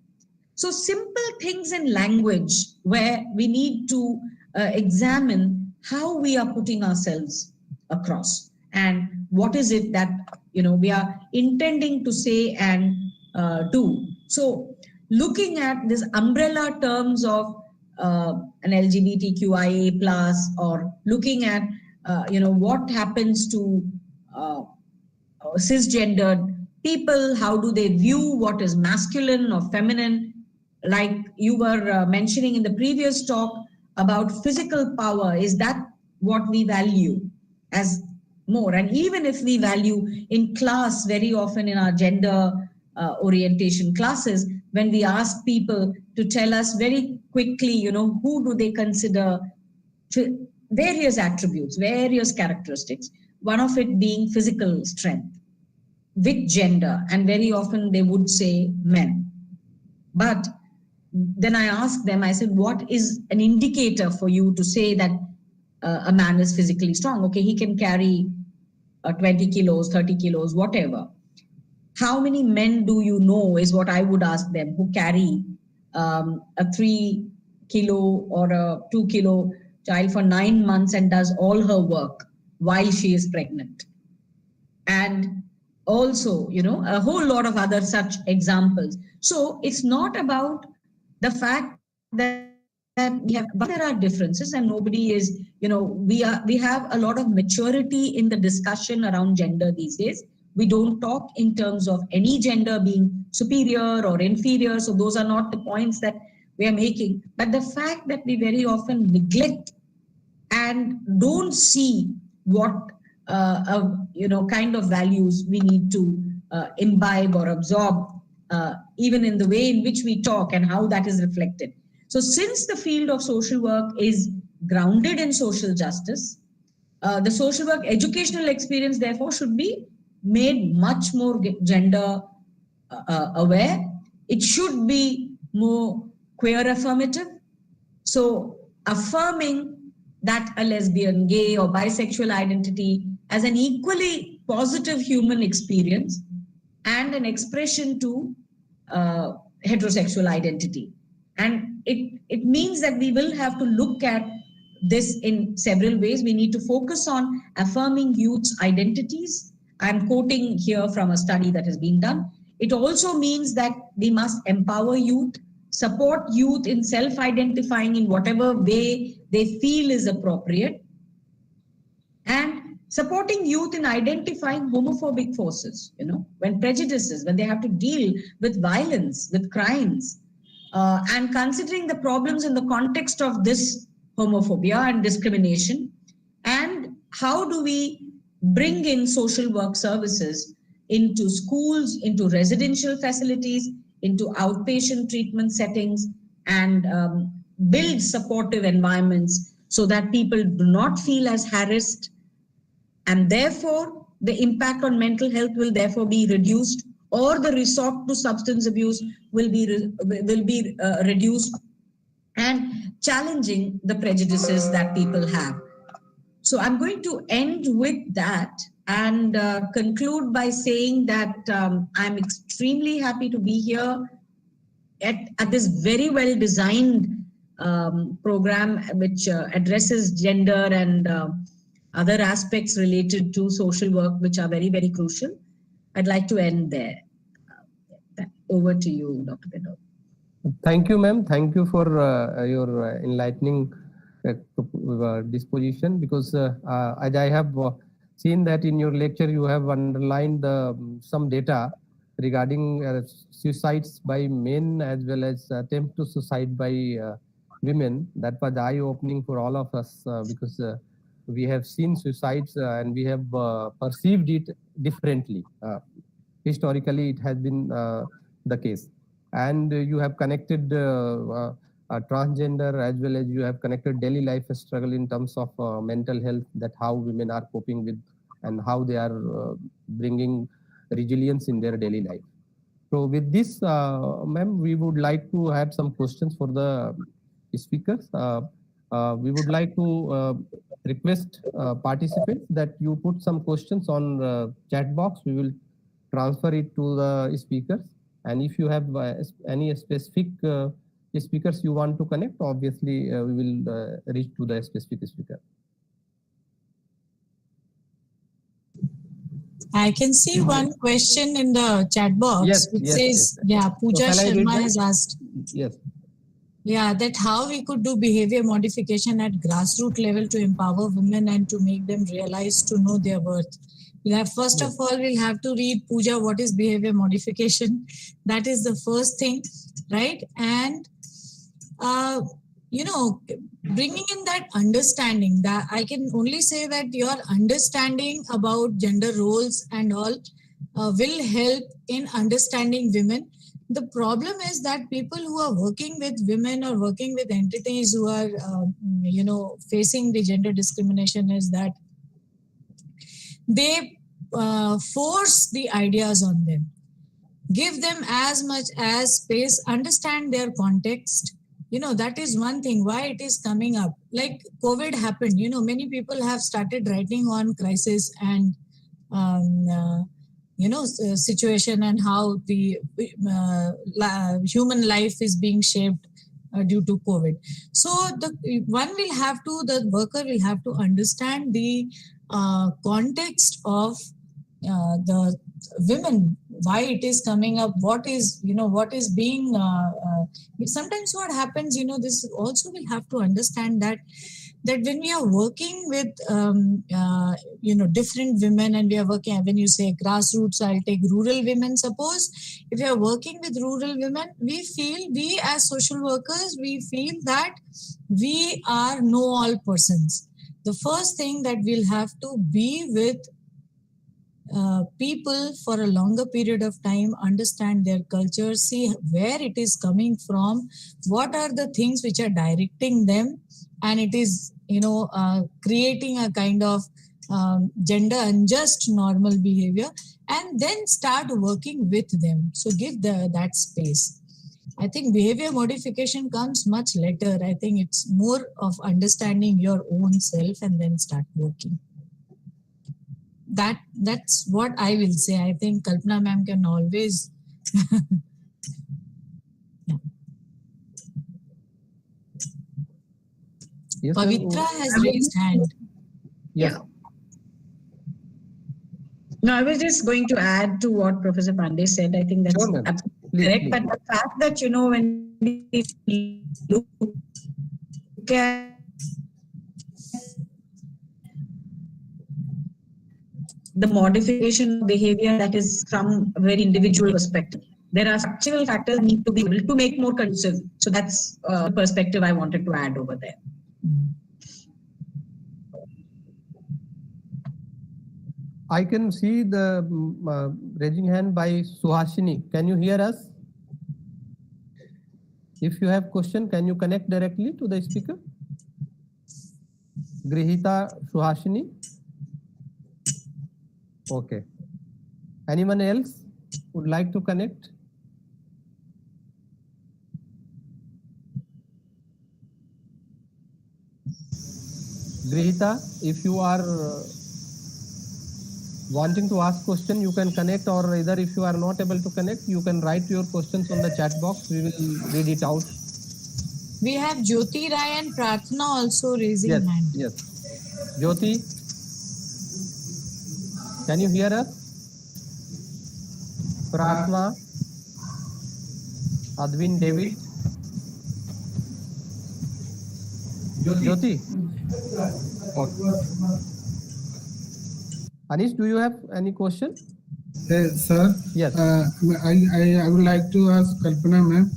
So simple things in language where we need to examine how we are putting ourselves across and what is it that we are intending to say and do. So looking at this umbrella terms of an LGBTQIA plus, or looking at what happens to cisgendered people, how do they view what is masculine or feminine, like you were mentioning in the previous talk about physical power. Is that what we value as more? And even if we value in class, very often in our gender orientation classes, when we ask people to tell us very quickly, who do they consider various attributes, various characteristics, one of it being physical strength with gender, and very often they would say men. But then I asked them, I said, what is an indicator for you to say that a man is physically strong? Okay, he can carry 20 kilos, 30 kilos, whatever. How many men do you know is what I would ask them, who carry a 3 kilo or a 2 kilo child for 9 months and does all her work while she is pregnant. And also, a whole lot of other such examples. So it's not about the fact that but there are differences, and nobody is, we have a lot of maturity in the discussion around gender these days. We don't talk in terms of any gender being superior or inferior. So those are not the points that we are making. But the fact that we very often neglect and don't see what kind of values we need to imbibe or absorb, even in the way in which we talk and how that is reflected. So since the field of social work is grounded in social justice, the social work educational experience therefore should be made much more gender aware. It should be more queer affirmative. So affirming that a lesbian, gay or bisexual identity as an equally positive human experience and an expression to heterosexual identity. And it means that we will have to look at this in several ways. We need to focus on affirming youth's identities. I'm quoting here from a study that has been done. It also means that we must empower youth, support youth in self-identifying in whatever way they feel is appropriate, and supporting youth in identifying homophobic forces, when prejudices, when they have to deal with violence, with crimes, and considering the problems in the context of this homophobia and discrimination, and how do we bring in social work services into schools, into residential facilities, into outpatient treatment settings, and build supportive environments so that people do not feel as harassed, and therefore the impact on mental health will therefore be reduced, or the resort to substance abuse will be reduced, and challenging the prejudices that people have. So I'm going to end with that and conclude by saying that I'm extremely happy to be here at this very well designed program which addresses gender and other aspects related to social work, which are very, very crucial. I'd like to end there. Over to you, Dr. Vinod. Thank you, ma'am. Thank you for your enlightening disposition, because as I have seen that in your lecture you have underlined some data regarding suicides by men as well as attempt to suicide by women. That was eye-opening for all of us because we have seen suicides and we have perceived it differently. Historically, it has been the case. And you have connected transgender as well as you have connected daily life struggle in terms of mental health, that how women are coping with and how they are bringing resilience in their daily life. So with this, ma'am, we would like to have some questions for the speakers. We would like to request participants that you put some questions on chat box. We will transfer it to the speakers. And if you have any specific speakers you want to connect, obviously we will reach to the specific speaker. I can see one question in the chat box, Yes, which yes, says, yes. yeah, Pooja So shall I read Sharma that? has asked, Yes. yeah, that how we could do behavior modification at grassroots level to empower women and to make them realize to know their worth. We'll have, first of all, we'll have to read, Pooja, what is behavior modification? That is the first thing, right? And, you know, bringing in that understanding, that I can only say that your understanding about gender roles and all will help in understanding women. The problem is that people who are working with women or working with entities who are, you know, facing the gender discrimination is that they force the ideas on them, give them as much as space, understand their context. You know, that is one thing why it is coming up. Like COVID happened, you know, many people have started writing on crisis and, you know, situation and how the human life is being shaped due to COVID. So the worker will have to understand the context of the women, why it is coming up, what is, you know, what is being, sometimes what happens, you know, this also will have to understand that when we are working with, you know, different women and we are working, when you say grassroots, I'll take rural women, suppose if you are working with rural women, we as social workers, we feel that we are know-all persons. The first thing that we'll have to be with people for a longer period of time, understand their culture, see where it is coming from, what are the things which are directing them, and it is, you know, creating a kind of gender unjust normal behavior, and then start working with them. So give that space. I think behavior modification comes much later. I think it's more of understanding your own self and then start working. That's what I will say. I think Kalpana ma'am can always Yes, Pavitra has raised hand. Yes. Yeah. No, I was just going to add to what Professor Pandey said. I think that's Sure, absolutely correct. please. But the fact that, you know, when we look at the modification of behavior that is from a very individual perspective, there are structural factors need to be able to make more conducive. So that's the perspective I wanted to add over there. I can see the raising hand by Suhasini. Can you hear us? If you have question, can you connect directly to the speaker? Grihita, Suhasini. Okay. Anyone else would like to connect? Grihita, if you are wanting to ask question, you can connect, or either if you are not able to connect, you can write your questions on the chat box. We will read it out. We have Jyoti Rai and Pratna also raising hand. Yes. Jyoti, can you hear us? Pratna, Advin, David. Jyoti. Okay. Anish, do you have any question? Sir, Yes. I would like to ask Kalpana ma'am.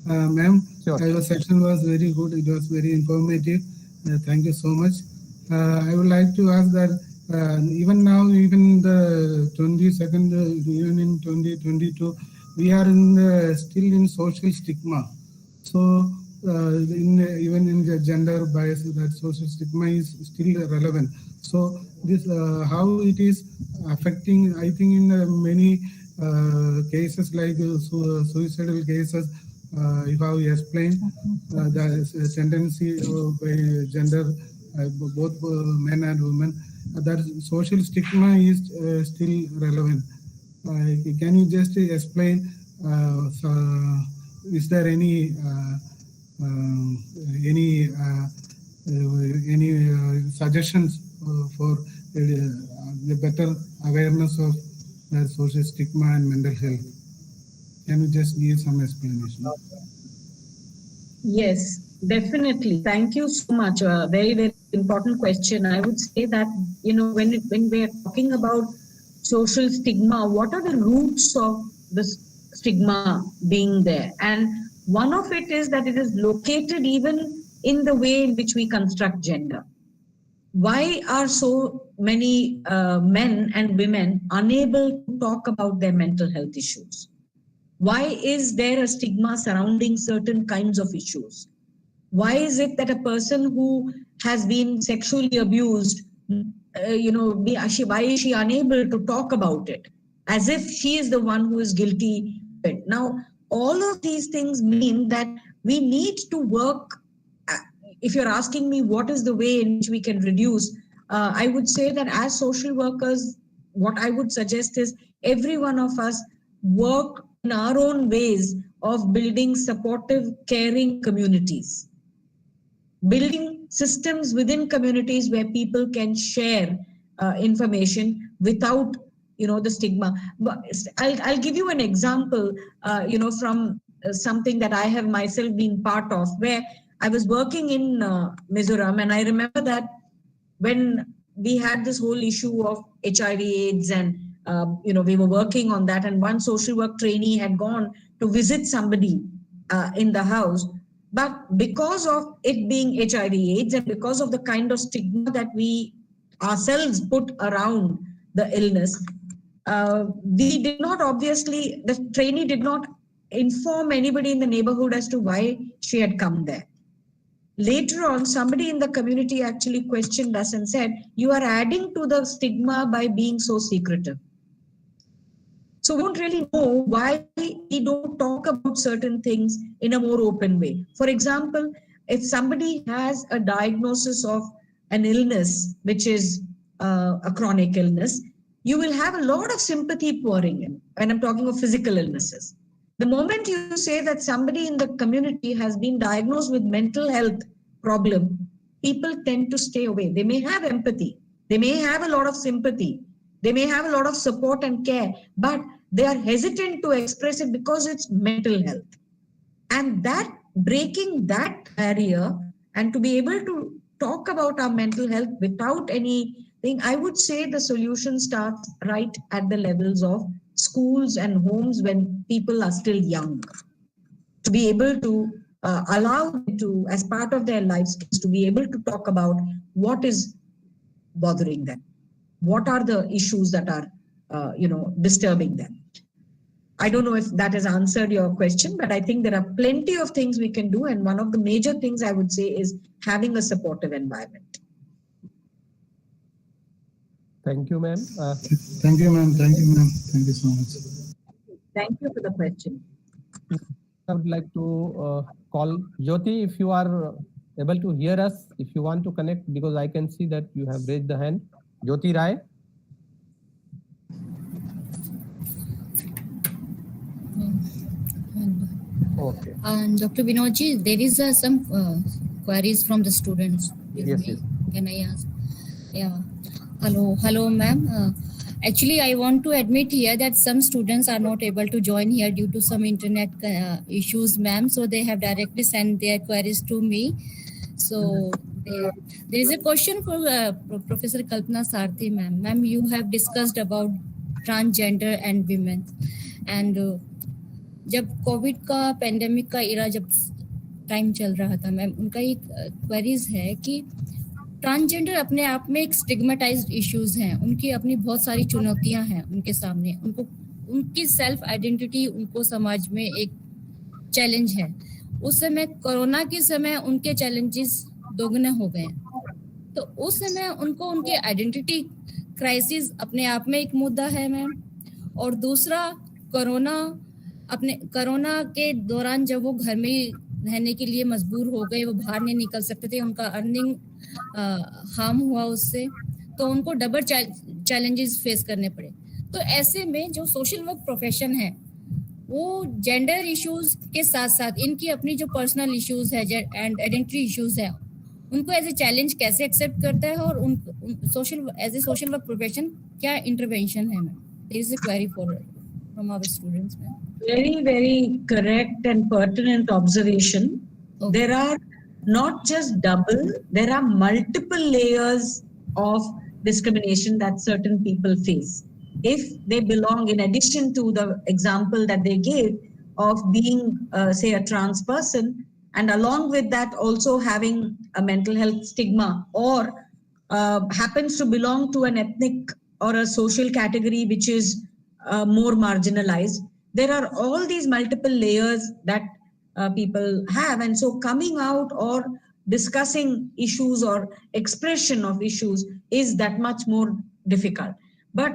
Ma'am, Sure. your session was very good. It was very informative. Thank you so much. I would like to ask that even now, even the 22nd, even in 2022, we are still in social stigma. So even in the gender bias, that social stigma is still relevant. So this how it is affecting, I think in many cases like suicidal cases, if I explain the tendency by gender, both men and women, that social stigma is still relevant. Can you just explain, is there any suggestions for the better awareness of social stigma and mental health? Can you just give some explanation? Yes, definitely. Thank you so much. A very, very important question. I would say that, when we are talking about social stigma, what are the roots of the stigma being there? And one of it is that it is located even in the way in which we construct gender. Why are so many men and women unable to talk about their mental health issues? Why is there a stigma surrounding certain kinds of issues? Why is it that a person who has been sexually abused, why is she unable to talk about it? As if she is the one who is guilty. Now, all of these things mean that we need to work. If you're asking me what is the way in which we can reduce, I would say that as social workers, what I would suggest is every one of us work in our own ways of building supportive, caring communities, building systems within communities where people can share information without, the stigma. But I'll give you an example, from something that I have myself been part of, where I was working in Mizoram, and I remember that when we had this whole issue of HIV/AIDS, and we were working on that, and one social work trainee had gone to visit somebody in the house, but because of it being HIV/AIDS and because of the kind of stigma that we ourselves put around the illness, we did not, obviously, the trainee did not inform anybody in the neighborhood as to why she had come there. Later on, somebody in the community actually questioned us and said, you are adding to the stigma by being so secretive. So we don't really know why we don't talk about certain things in a more open way. For example, if somebody has a diagnosis of an illness, which is a chronic illness, you will have a lot of sympathy pouring in. When I'm talking of physical illnesses, the moment you say that somebody in the community has been diagnosed with mental health problem, people tend to stay away. They may have empathy, they may have a lot of sympathy, they may have a lot of support and care, but they are hesitant to express it because it's mental health. And that, breaking that barrier and to be able to talk about our mental health without anything, I would say the solution starts right at the levels of schools and homes when people are still young. To be able to allow them to, as part of their life skills, to be able to talk about what is bothering them. What are the issues that are, disturbing them? I don't know if that has answered your question, but I think there are plenty of things we can do. And one of the major things I would say is having a supportive environment. Thank you, ma'am. Thank you, ma'am. Thank you, ma'am. Thank you so much. Thank you for the question. I would like to call Jyoti, if you are able to hear us, if you want to connect, because I can see that you have raised the hand. Jyoti Rai. Okay. And Dr. Vinodji, there is some queries from the students. Yes. Can I ask? Yeah. Hello, ma'am. Actually, I want to admit here that some students are not able to join here due to some internet issues, ma'am. So they have directly sent their queries to me. So There is a question for Professor Kalpana Sarthi, ma'am. Ma'am, you have discussed about transgender and women. And जब Covid का pandemic का इरा जब time चल रहा था ma'am, उनका एक queries है कि ट्रांसजेंडर अपने आप में एक स्टिग्मेटाइज्ड इश्यूज हैं, उनकी अपनी बहुत सारी चुनौतियां हैं उनके सामने, उनको उनकी सेल्फ आइडेंटिटी उनको समाज में एक चैलेंज है। उस समय कोरोना के समय उनके चैलेंजेस दोगुने हो गए हैं, तो उस समय उनको उनके आइडेंटिटी क्राइसिस अपने आप में एक मुद्दा है मैम। और दूसरा, कोरोना के दौरान जब वो घर में ही रहने के लिए मजबूर हो गए, वो बाहर नहीं निकल सकते थे, उनका अर्निंग हार्म हुआ उससे, तो उनको डबल चैलेंजेस फेस करने पड़े। तो ऐसे में जो सोशल वर्क प्रोफेशन है वो जेंडर इश्यूज के साथ साथ इनकी अपनी जो पर्सनल इश्यूज है एंड आइडेंटिटी इश्यूज है, उनको एज ए चैलेंज कैसे एक्सेप्ट करता है, और उन as a social work profession क्या इंटरवेंशन है ma'am? There is a query from our students ma'am. Very correct and pertinent observation. Okay. There are not just double, there are multiple layers of discrimination that certain people face. If they belong, in addition to the example that they gave of being, say, a trans person, and along with that also having a mental health stigma, or happens to belong to an ethnic or a social category which is more marginalized, there are all these multiple layers that people have. And so coming out or discussing issues or expression of issues is that much more difficult. But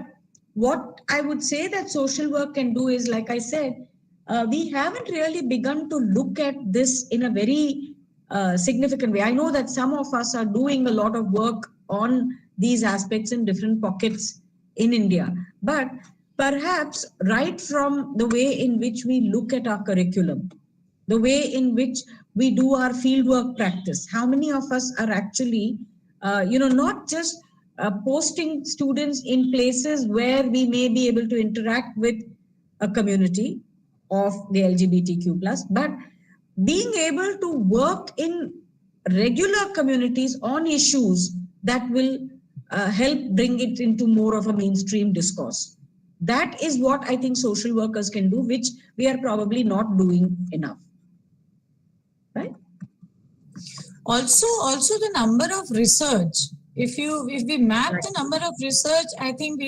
what I would say that social work can do is, like I said, we haven't really begun to look at this in a very significant way. I know that some of us are doing a lot of work on these aspects in different pockets in India, but perhaps right from the way in which we look at our curriculum, the way in which we do our fieldwork practice, how many of us are actually, not just posting students in places where we may be able to interact with a community of the LGBTQ+, but being able to work in regular communities on issues that will help bring it into more of a mainstream discourse. That is what I think social workers can do, which we are probably not doing enough. Right? Also the number of research. If we map the number of research, I think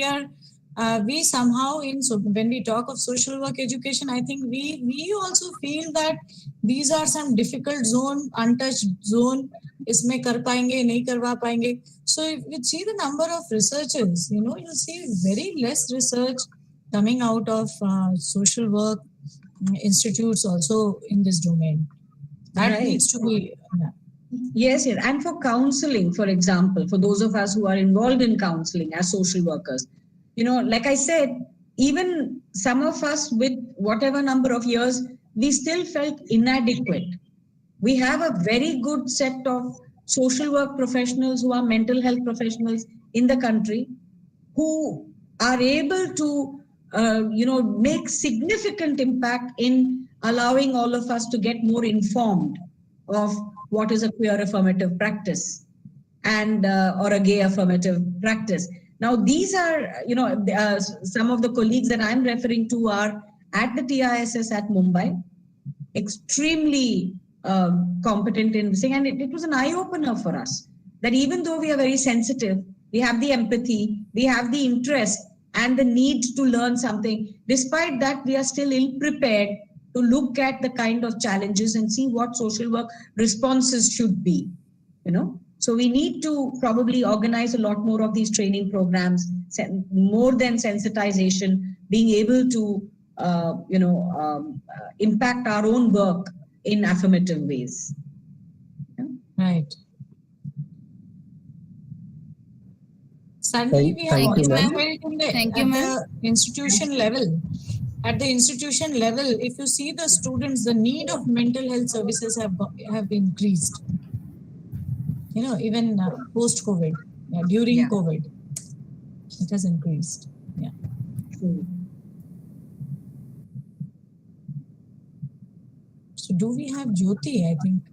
we somehow when we talk of social work education, I think we also feel that these are some difficult zone, untouched zone. इसमें कर पाएंगे, नहीं करवा पाएंगे. So if you see the number of researchers, you'll see very less research coming out of social work institutes also in this domain. That needs to be. Yes, and for counseling, for example, for those of us who are involved in counseling as social workers, like I said, even some of us with whatever number of years, we still felt inadequate. We have a very good set of social work professionals who are mental health professionals in the country who are able to, make significant impact in allowing all of us to get more informed of what is a queer affirmative practice and or a gay affirmative practice. Now, these are, some of the colleagues that I'm referring to are at the TISS at Mumbai, extremely competent in this thing. And it was an eye-opener for us that even though we are very sensitive, we have the empathy, we have the interest and the need to learn something. Despite that, we are still ill-prepared to look at the kind of challenges and see what social work responses should be, So we need to probably organize a lot more of these training programs, more than sensitization, being able to, impact our own work in affirmative ways. Right. Suddenly we have Thank you, ma'am. the institution level. At the institution level, if you see the students, the need of mental health services have increased. Even post-COVID, during COVID, it has increased. Yeah. So do we have Jyoti? I think.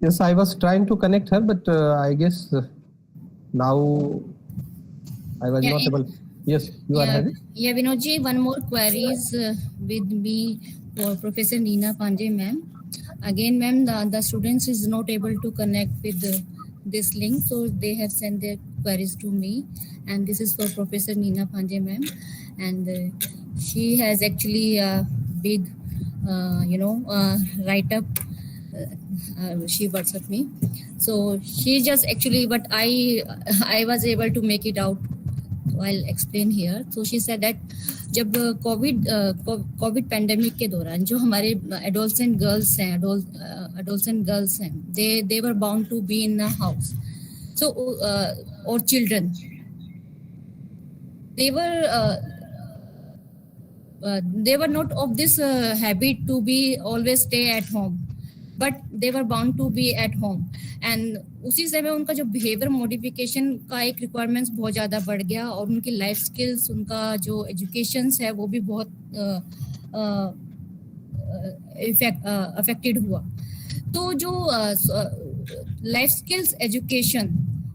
Yes, I was trying to connect her, but I guess now I was not able. Yes, you are having. Yeah, Vinodji, one more query is with me for Professor Neena Pandey, ma'am. Again, ma'am, the students is not able to connect with this link, so they have sent their queries to me, and this is for Professor Neena Pandey, ma'am, and she has actually a big, write up. She WhatsApp me, so she just actually, but I was able to make it out. I'll explain here. So she said that जब Covid pandemic के दौरान जो हमारे adolescent girls हैं they were bound to be in a house, so or children, they were not of this habit to be always stay at home, but they were bound to be at home, and उसी समय उनका जो behaviour modification का एक requirements बहुत ज़्यादा बढ़ गया, और उनकी लाइफ स्किल्स, उनका जो एजुकेशंस है वो भी बहुत अफेक्टेड हुआ. तो जो लाइफ स्किल्स, एजुकेशन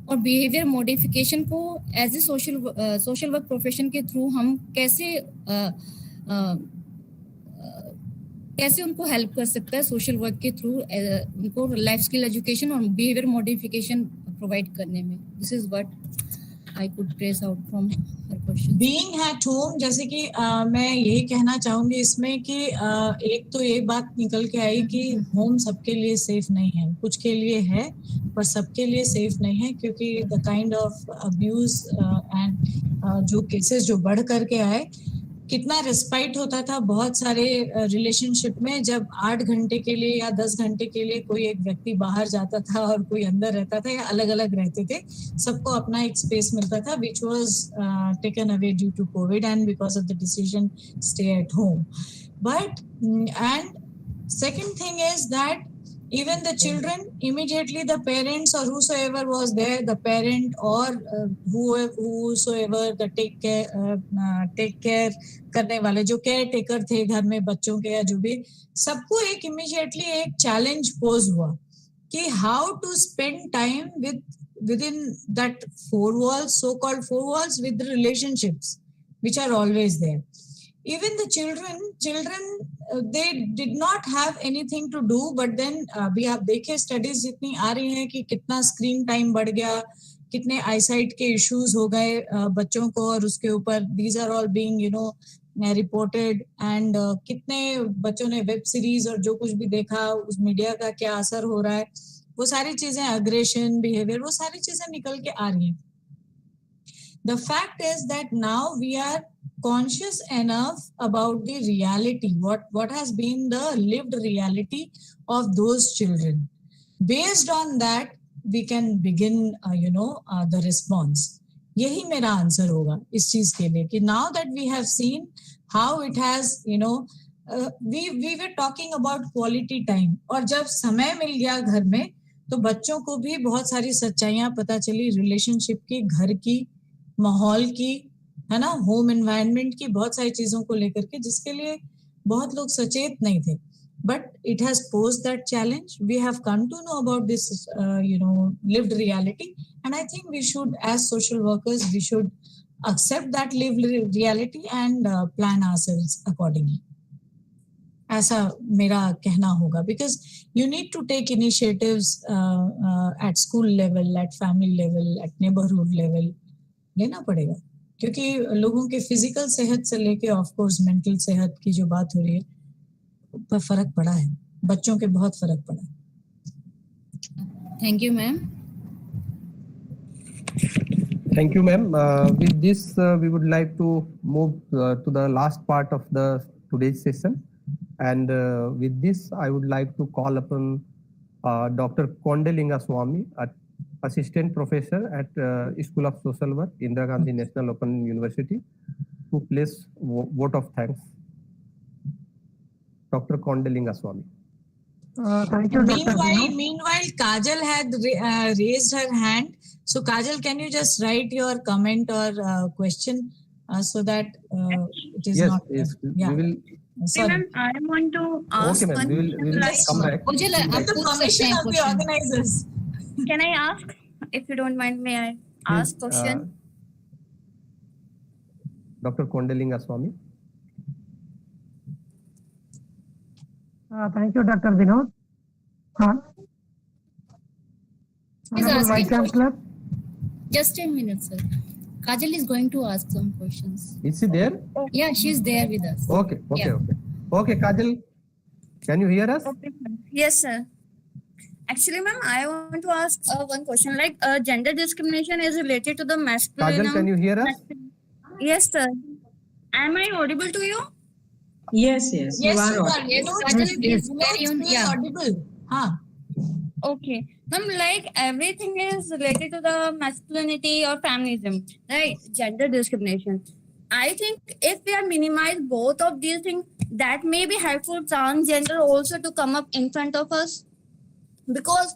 और बिहेवियर मॉडिफिकेशन को as a social work profession के थ्रू हम कैसे उनको हेल्प कर सकता है सोशल वर्क के थ्रू, उनको लाइफ स्किल एजुकेशन और बिहेवियर मॉडिफिकेशन प्रोवाइड करने में. This is what I could trace out from her question. Being at home, जैसे कि मैं यही कहना चाहूंगी इसमें कि एक तो ये बात निकल के आई कि होम सबके लिए सेफ नहीं है, कुछ के लिए है पर सबके लिए सेफ नहीं है, क्योंकि the kind of abuse and जो केसेस जो बढ़ करके आए, कितना रिस्पाइट होता था बहुत सारे रिलेशनशिप में जब 8 घंटे के लिए या 10 घंटे के लिए कोई एक व्यक्ति बाहर जाता था और कोई अंदर रहता था, या अलग अलग रहते थे, सबको अपना एक स्पेस मिलता था, which was taken away due to COVID and because of the decision stay at home. But and second thing is that even the children, immediately the parents or whosoever was there, the parent or whosoever the take care करने वाले जो care taker थे घर में बच्चों के या जो भी, सबको एक इमीडिएटली एक चैलेंज पोज हुआ कि how to spend time within that four walls, so called four walls, with the relationships which are always there. Even the children they did not have anything to do, but then अभी आप देखिए studies जितनी आ रही हैं कि कितना screen time बढ़ गया, कितने आईसाइट के इश्यूज हो गए बच्चों को, और उसके ऊपर these are all being reported, and कितने बच्चों ने वेब सीरीज और जो कुछ भी देखा, उस मीडिया का क्या असर हो रहा है, वो सारी चीजें, अग्रेशन, बिहेवियर, वो सारी चीजें निकल के आ रही हैं. The fact is that now we are conscious enough about the reality, what has been the lived reality of those children. Based on that, we can begin, the response. यही मेरा answer होगा इस चीज के लिए कि now that we have seen how it has, we were talking about quality time, और जब समय मिल गया घर में तो बच्चों को भी बहुत सारी सच्चाइयां पता चली रिलेशनशिप की, घर की, माहौल की, है ना, होम एनवायरनमेंट की, बहुत सारी चीजों को लेकर के जिसके लिए बहुत लोग सचेत नहीं थे. But it has posed that challenge. We have come to know about this, lived reality. And I think we should, as social workers, we should accept that lived reality and plan ourselves accordingly. ऐसा मेरा कहना होगा, because you need to take initiatives at school level, at family level, at neighborhood level. लेना पड़ेगा, क्योंकि लोगों के physical सेहत से लेके ऑफ कोर्स मेंटल सेहत की जो बात हो रही है पर फर्क पड़ा है, बच्चों के बहुत फर्क पड़ा है. Thank you ma'am. Thank you, ma'am. With this, we would like to move to the last part of the today's session. And with this, I would like to call upon Dr. Kondelinga Swami, Assistant Professor at School of Social Work, Indira Gandhi National Open University, to place vote of thanks. Dr. Kondelinga Swami. Thank you, Dr. Meanwhile, Kajal had raised her hand. So Kajal, can you just write your comment or question so that it is Yes, not... yes. Yeah. Sorry. Ma'am, I want to ask Okay, ma'am. one We will question. come back. Ojala, We'll With the पूछ सकते permission हैं of the question. organizers. Can I ask? If you don't mind, may I ask Please, question? Dr. Kondalinga Swami. Thank you, Dr. Vinod. He's Honorable asking Vice Chancellor. Just a minute, sir. Kajal is going to ask some questions. Is she there? Yeah, she's there with us. Okay, okay, Yeah. okay. Okay, Kajal, can you hear us? Okay, yes, sir. Actually, ma'am, I want to ask one question. Like, gender discrimination is related to the masculine. Kajal, can you hear us? Yes, sir. Am I audible to you? Yes, yes, Yes, you are you audible. are. Yes, You know, Kajal, it please is carry on. very Yeah. audible. Huh. Okay. Ma'am, like everything is related to the masculinity or feminism, right? Gender discrimination. I think if we are minimize both of these things, that may be helpful transgender also to come up in front of us, because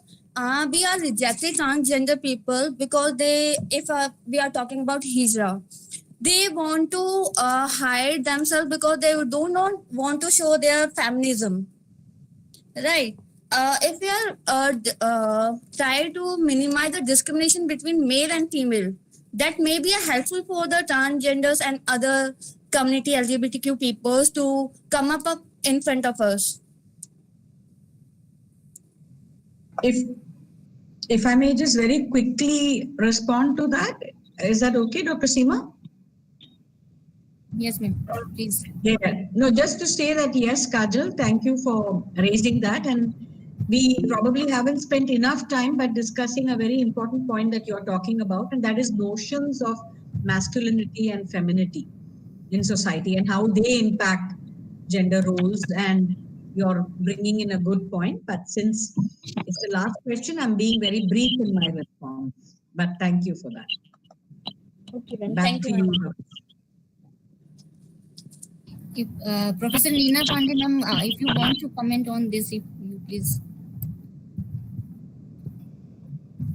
we are rejecting transgender people because they, if we are talking about hijra, they want to hide themselves because they do not want to show their feminism, right? If we are try to minimize the discrimination between male and female, that may be helpful for the transgenders and other community LGBTQ peoples to come up in front of us. If I may just very quickly respond to that, is that okay, Dr. Seema? Yes, ma'am. Please. Yeah. No, just to say that yes, Kajal, thank you for raising that. And we probably haven't spent enough time by discussing a very important point that you're talking about, and that is notions of masculinity and femininity in society and how they impact gender roles. And you're bringing in a good point. But since it's the last question, I'm being very brief in my response. But thank you for that. Okay, then. Back Thank to you. you. If, Professor Leena Pandey, ma'am, if you want to comment on this, if you please.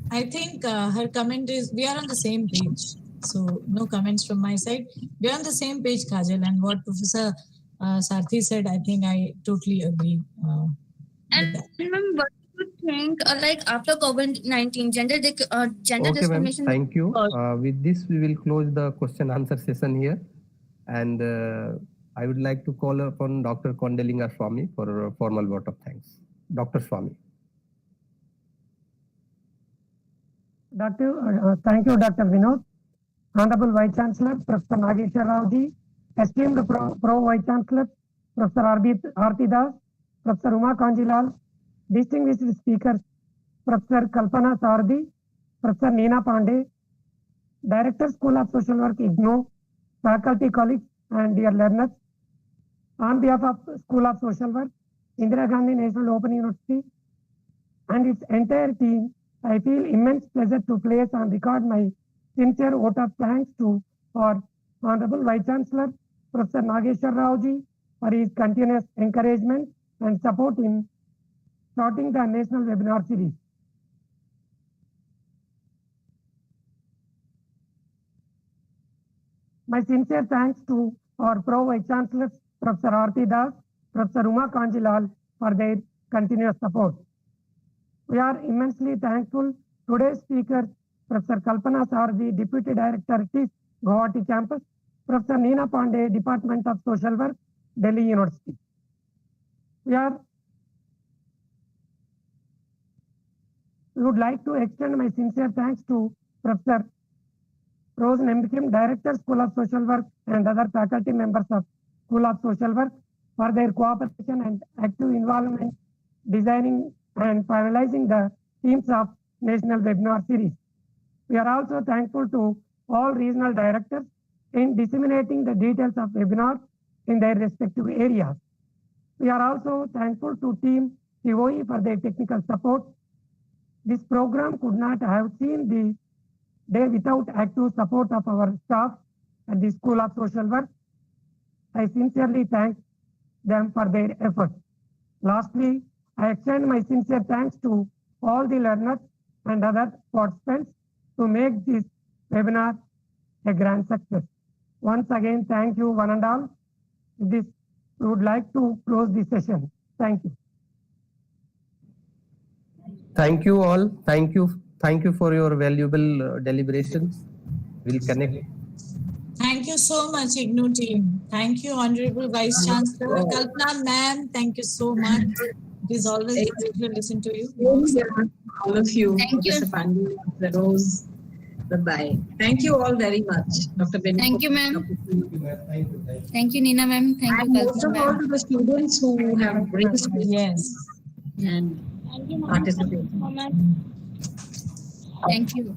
I think her comment is, we are on the same page. So no comments from my side. We are on the same page, Kajal, and what Professor Sarthi said, I think I totally agree. And ma'am, what do you think, like after COVID-19, gender Okay, ma'am. discrimination? Thank you. With this, we will close the question answer session here. And I would like to call upon Dr. Kondalinga Swami for a formal vote of thanks. Dr. Swami. Thank you, Dr. Vinod. Honorable Vice Chancellor, Professor Nageshwar Rao ji, esteemed Pro Vice Chancellor, Professor Arti Das, Professor Uma Kanjilal, distinguished speakers, Professor Kalpana Sarthi, Professor Neena Pandey, Director, School of Social Work, IGNOU, faculty, colleagues, and dear learners. On behalf of School of Social Work, Indira Gandhi National Open University, and its entire team, I feel immense pleasure to place on record my sincere vote of thanks to our Honorable Vice Chancellor, Professor Nageshwar Rao ji, for his continuous encouragement and support in starting the National Webinar Series. My sincere thanks to our Pro Vice Chancellors, Professor Arti Das, Professor Uma Kanjilal, for their continuous support. We are immensely thankful today's speakers, Professor Kalpana Sarthi, Deputy Director, TIS, Guwahati Campus, Professor Neena Pandey, Department of Social Work, Delhi University. We would like to extend my sincere thanks to Professor Rose Nembikim, Director, School of Social Work, and other faculty members of School of Social Work for their cooperation and active involvement designing and finalizing the themes of National Webinar Series. We are also thankful to all regional directors in disseminating the details of webinars in their respective areas. We are also thankful to Team COE for their technical support. This program could not have seen the day without active support of our staff at the School of Social Work. I sincerely thank them for their efforts. Lastly, I extend my sincere thanks to all the learners and other participants to make this webinar a grand success. Once again, thank you one and all. With this, we would like to close the session. Thank you. Thank you all. Thank you for your valuable deliberations. We'll connect. Thank you so much, IGNOU team. Thank you, Honorable Vice Chancellor. Kalpana ma'am, thank you so much. It is always a pleasure to listen to you. All of you. Thank you. Professor Pandey, Professor Rose. Bye-bye. Thank you all very much. Dr. Benny. Thank you, ma'am. Thank you, Nina ma'am. Thank And you, most of Kalpana all ma'am. to the students who have raised Yes. and Thank you, ma'am. participated. Thank you.